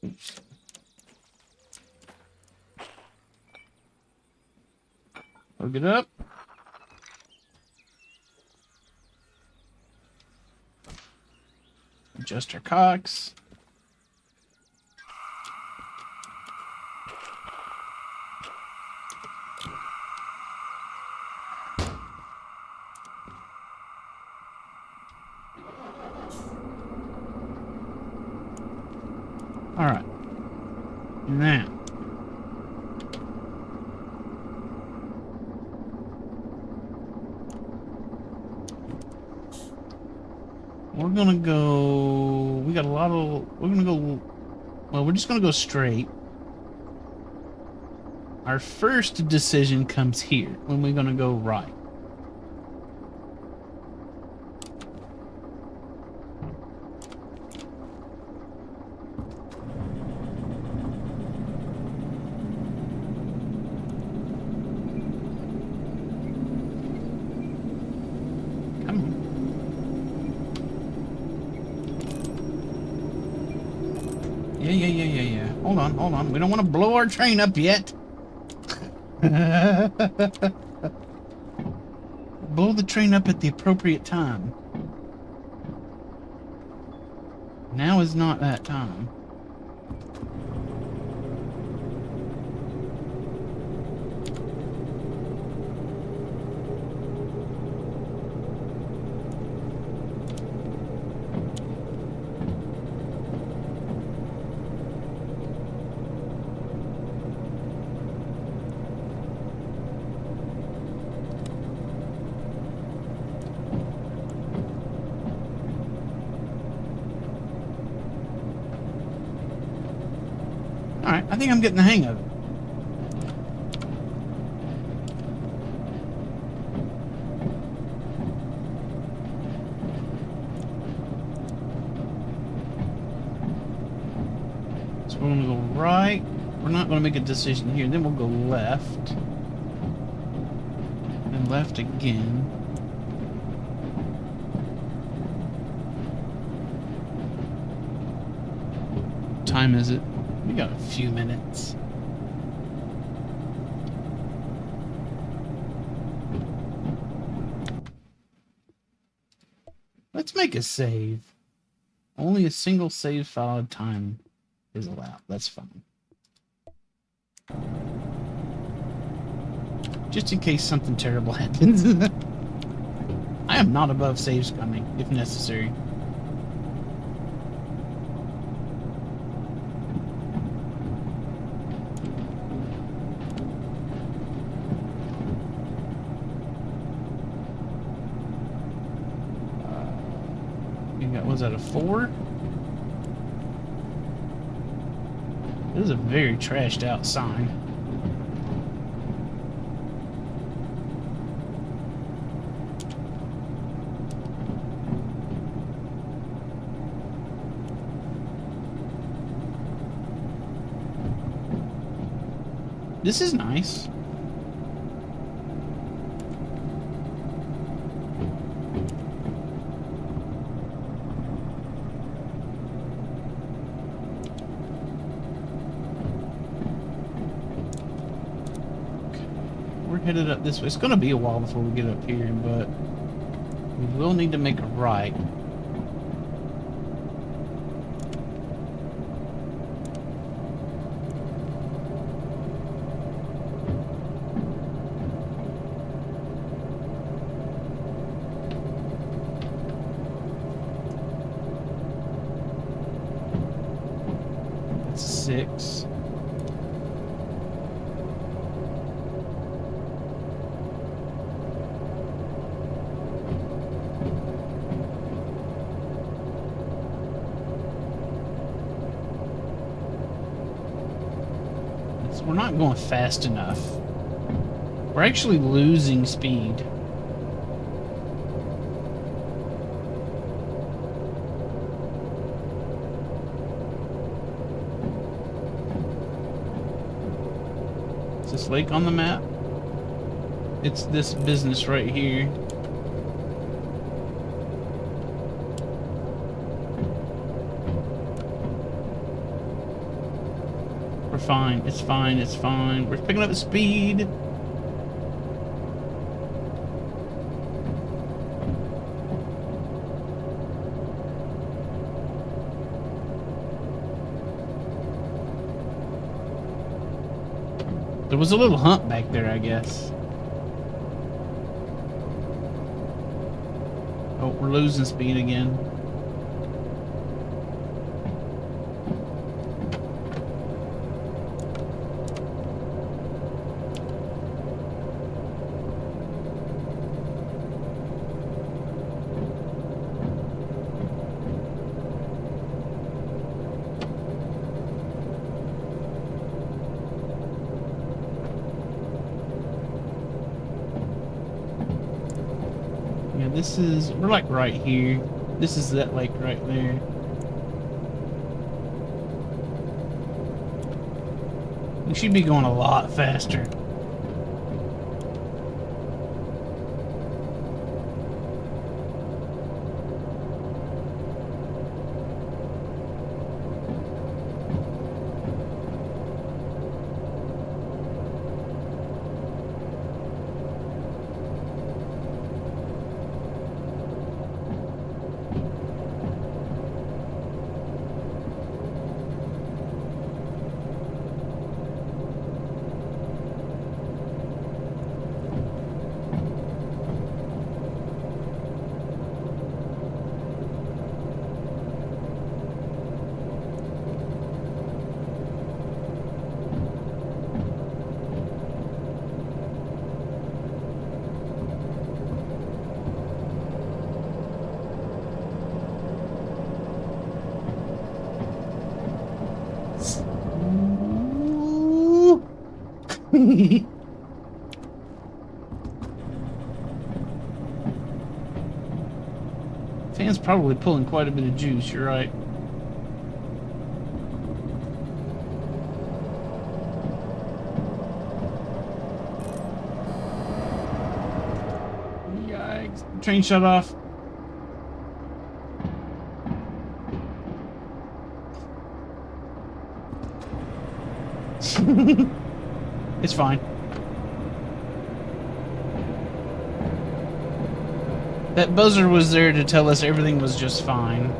Oops. Hook it up. Adjust our cocks. Alright. Now. We're gonna go... We got a lot of... We're gonna go... Well, we're just gonna go straight. Our first decision comes here, when we're gonna go right. Come on. Yeah. Hold on. We don't want to blow our train up yet. Blow the train up at the appropriate time. Now is not that time. Alright, I think I'm getting the hang of it. So we're gonna go right. We're not gonna make a decision here. Then we'll go left. And left again. What time is it? We got a few minutes. Let's make a save. Only a single save file at a time is allowed. That's fine. Just in case something terrible happens. I am not above saves coming, if necessary. Was that a 4? This is a very trashed out sign. This is nice. Headed up this way. It's going to be a while before we get up here, but we will need to make a right. That's 6. We're not going fast enough. We're actually losing speed. Is this lake on the map? It's this business right here. We're fine. It's fine. It's fine. We're picking up speed. There was a little hump back there, I guess. Oh, We're losing speed again. Yeah, we're like right here. This is that lake right there. We should be going a lot faster. Fan's probably pulling quite a bit of juice, you're right. Yikes. Train shut off. It's fine. That buzzer was there to tell us everything was just fine.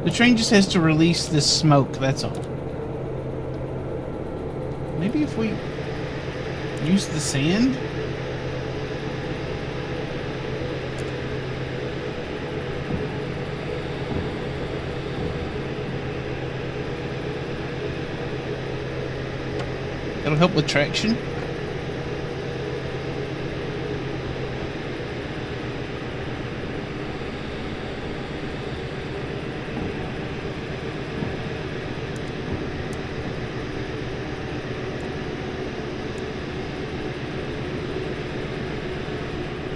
The train just has to release this smoke, that's all. Maybe if we use the sand? That'll help with traction.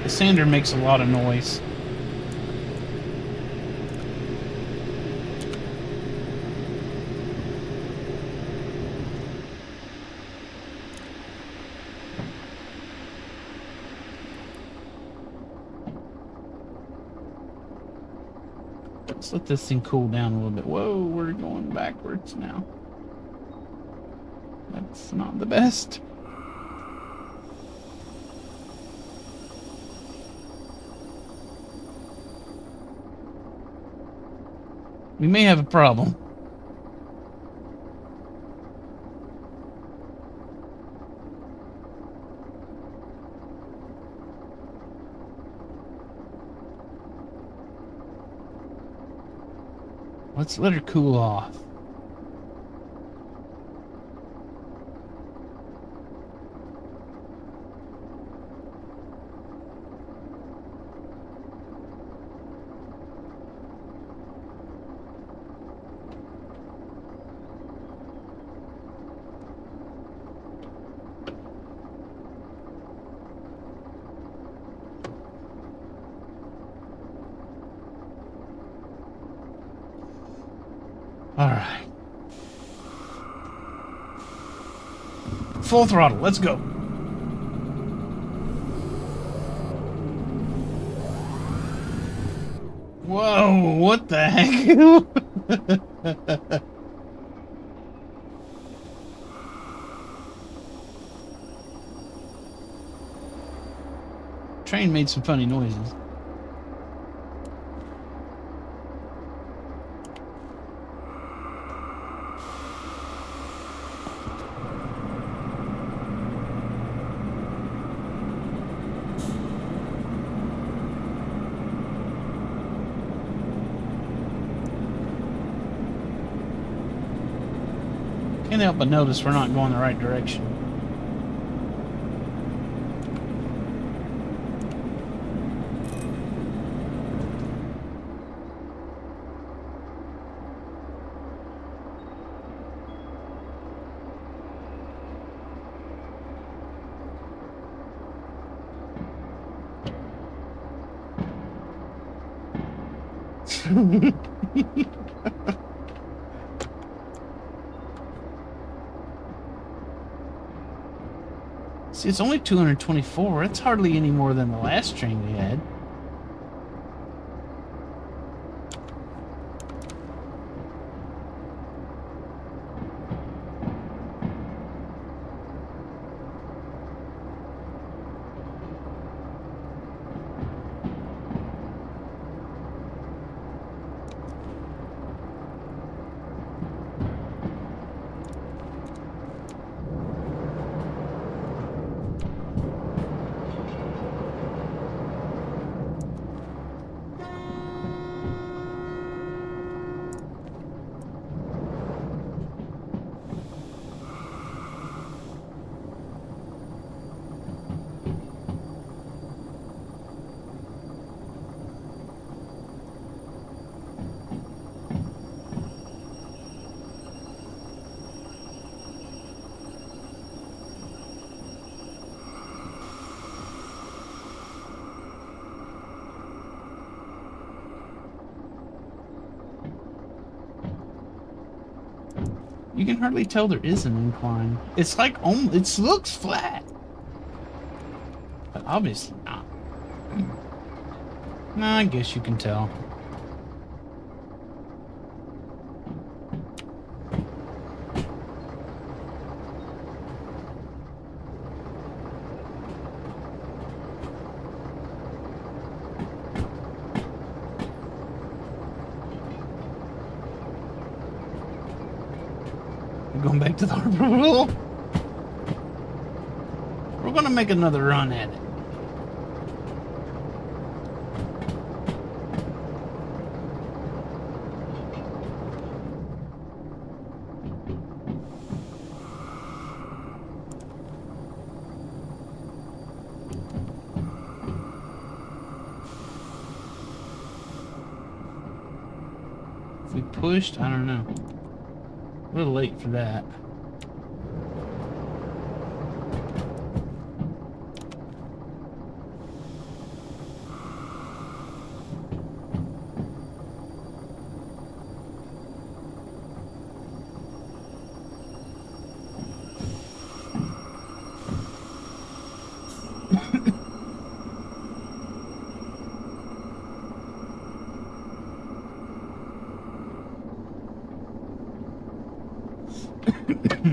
The sander makes a lot of noise. Let's let this thing cool down a little bit. Whoa, we're going backwards now. That's not the best. We may have a problem. Let's let her cool off. All right. Full throttle. Let's go. Whoa, what the heck? train made some funny noises. Can't help but notice we're not going the right direction. See, it's only 224. It's hardly any more than the last train we had. You can hardly tell there is an incline. It's like, it looks flat. But obviously not. No, I guess you can tell. Going back to the harbor pool. We're gonna make another run at it. If we pushed, I don't know. A little late for that.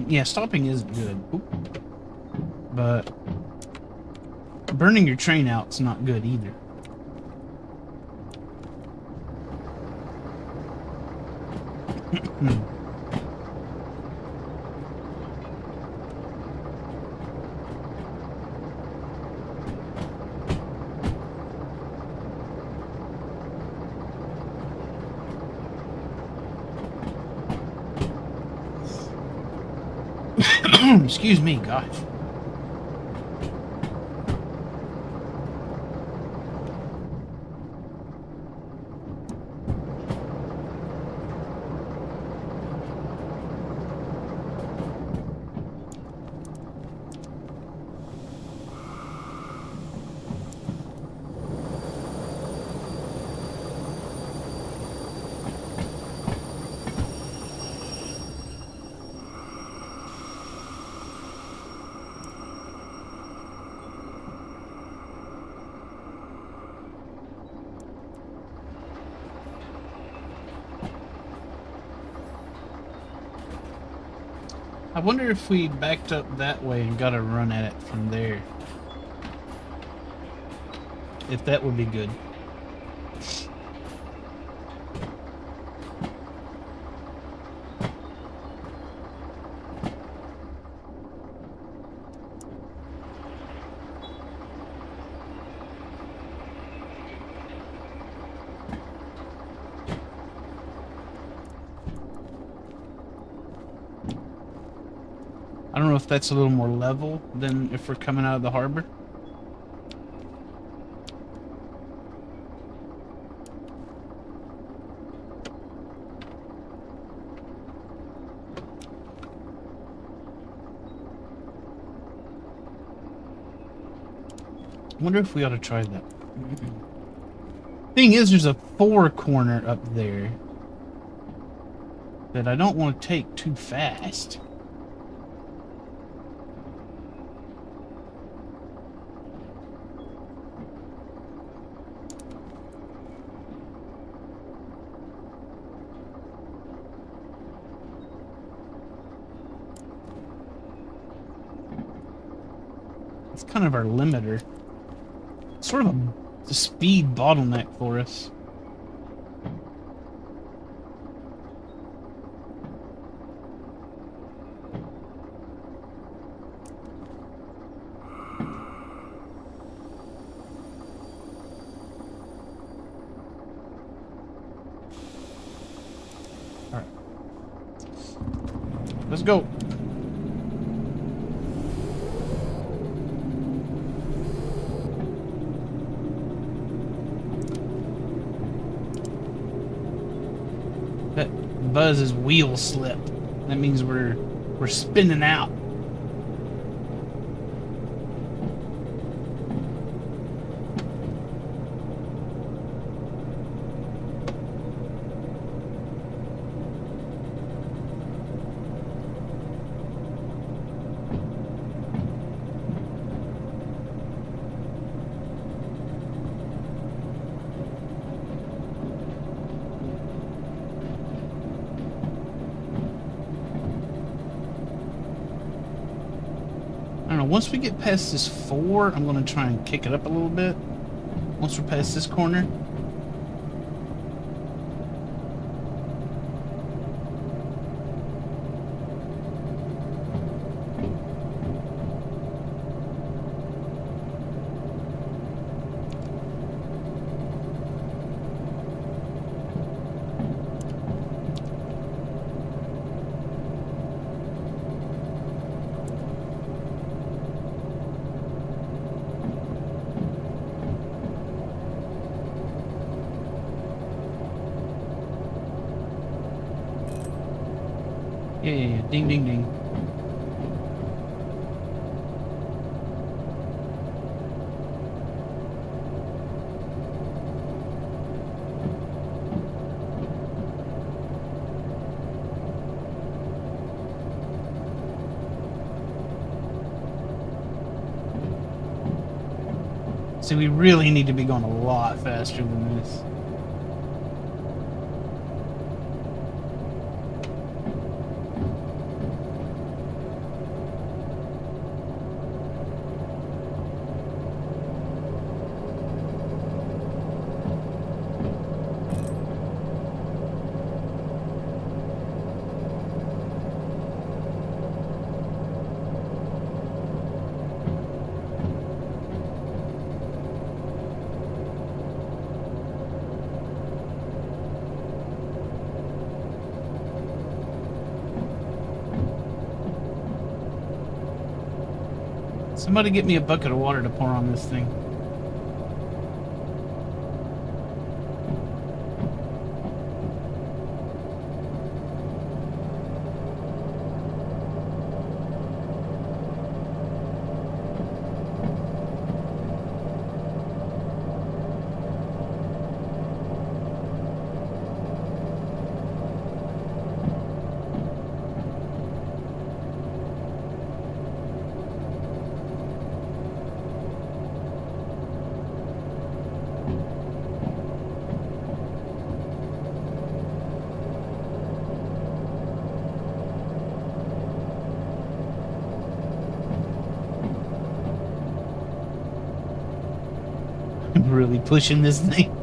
Yeah, stopping is good. Oop. But burning your train out's not good either. Excuse me, gosh. I wonder if we backed up that way and got a run at it from there. if that would be good. I don't know if that's a little more level than if we're coming out of the harbor. I wonder if we ought to try that. Thing is, there's a 4-corner up there that I don't want to take too fast. It's kind of our limiter. Sort of a speed bottleneck for us. All right. Let's go. That Buzz's wheel slipped. That means we're spinning out. I don't know, once we get past this 4, I'm going to try and kick it up a little bit. Once we're past this corner. Yeah. Ding, ding, ding. See, we really need to be going a lot faster than this. Somebody get me a bucket of water to pour on this thing. really pushing this thing.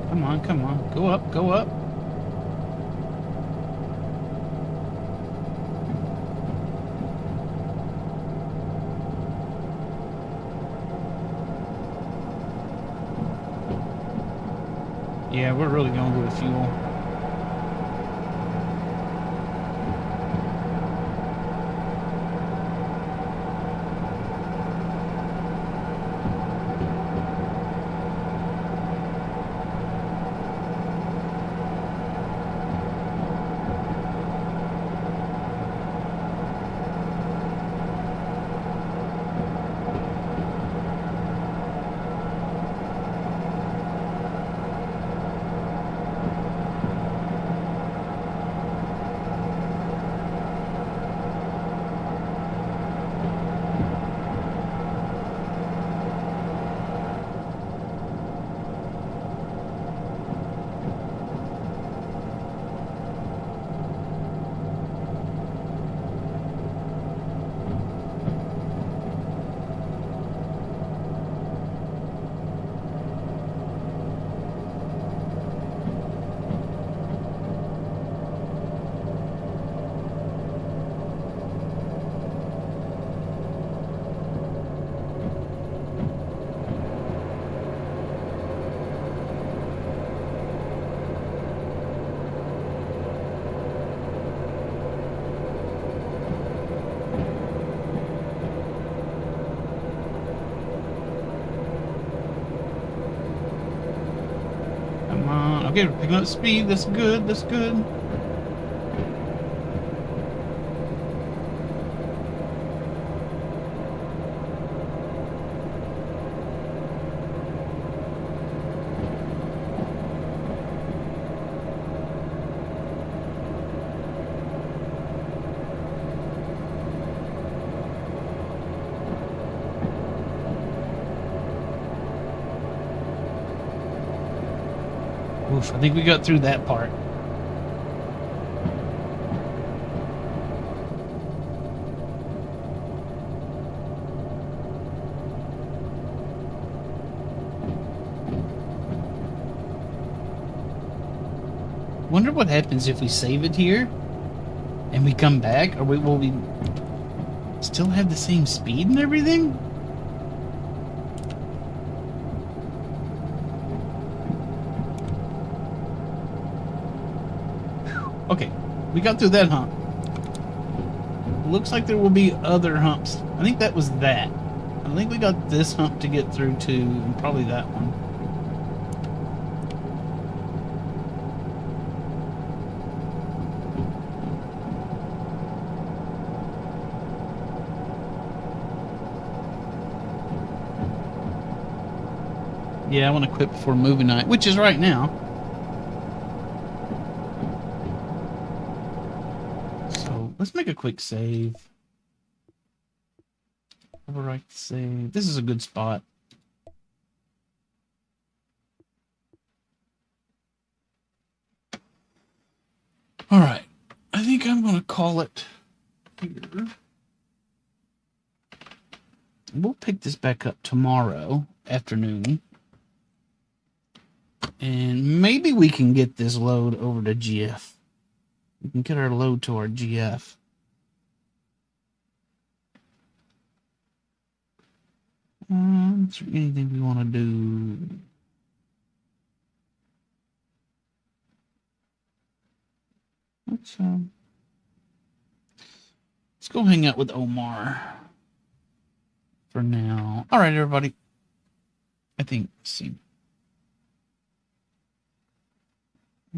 Come on, come on. Go up, go up. Yeah, we're really going to go with fuel. Come on. Okay, we're picking up speed. That's good. That's good. Oof, I think we got through that part. Wonder what happens if we save it here and we come back, or will we still have the same speed and everything? Okay, we got through that hump. Looks like there will be other humps. I think that was that. I think we got this hump to get through too, and probably that one. Yeah, I want to quit before movie night, which is right now. So let's make a quick save. Overwrite the save. This is a good spot. All right. I think I'm going to call it here. We'll pick this back up tomorrow afternoon. And maybe we can get this load over to GF. We can get our load to our GF. Is there anything we want to do? Let's Let's go hang out with Omar for now. All right, everybody. I think, let's see.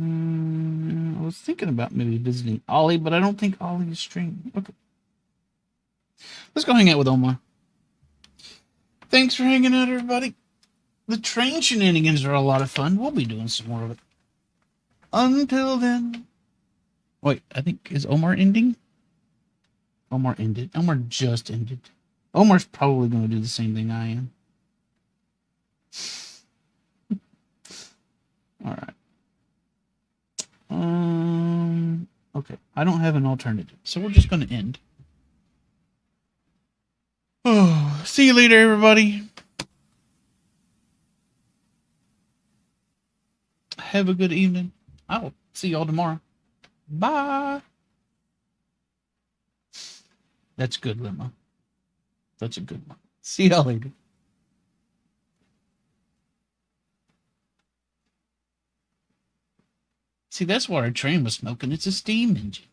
I was thinking about maybe visiting Ollie, but I don't think Ollie is streaming. Okay. Let's go hang out with Omar. Thanks for hanging out, everybody. The train shenanigans are a lot of fun. We'll be doing some more of it. Until then. Wait, I think, is Omar ending? Omar ended. Omar just ended. Omar's probably going to do the same thing I am. All right. Okay. I don't have an alternative, so we're just going to end. Oh, see you later, everybody. Have a good evening. I'll see y'all tomorrow. Bye. That's good, Limo. That's a good one. See y'all later. See, that's why our train was smoking. It's a steam engine.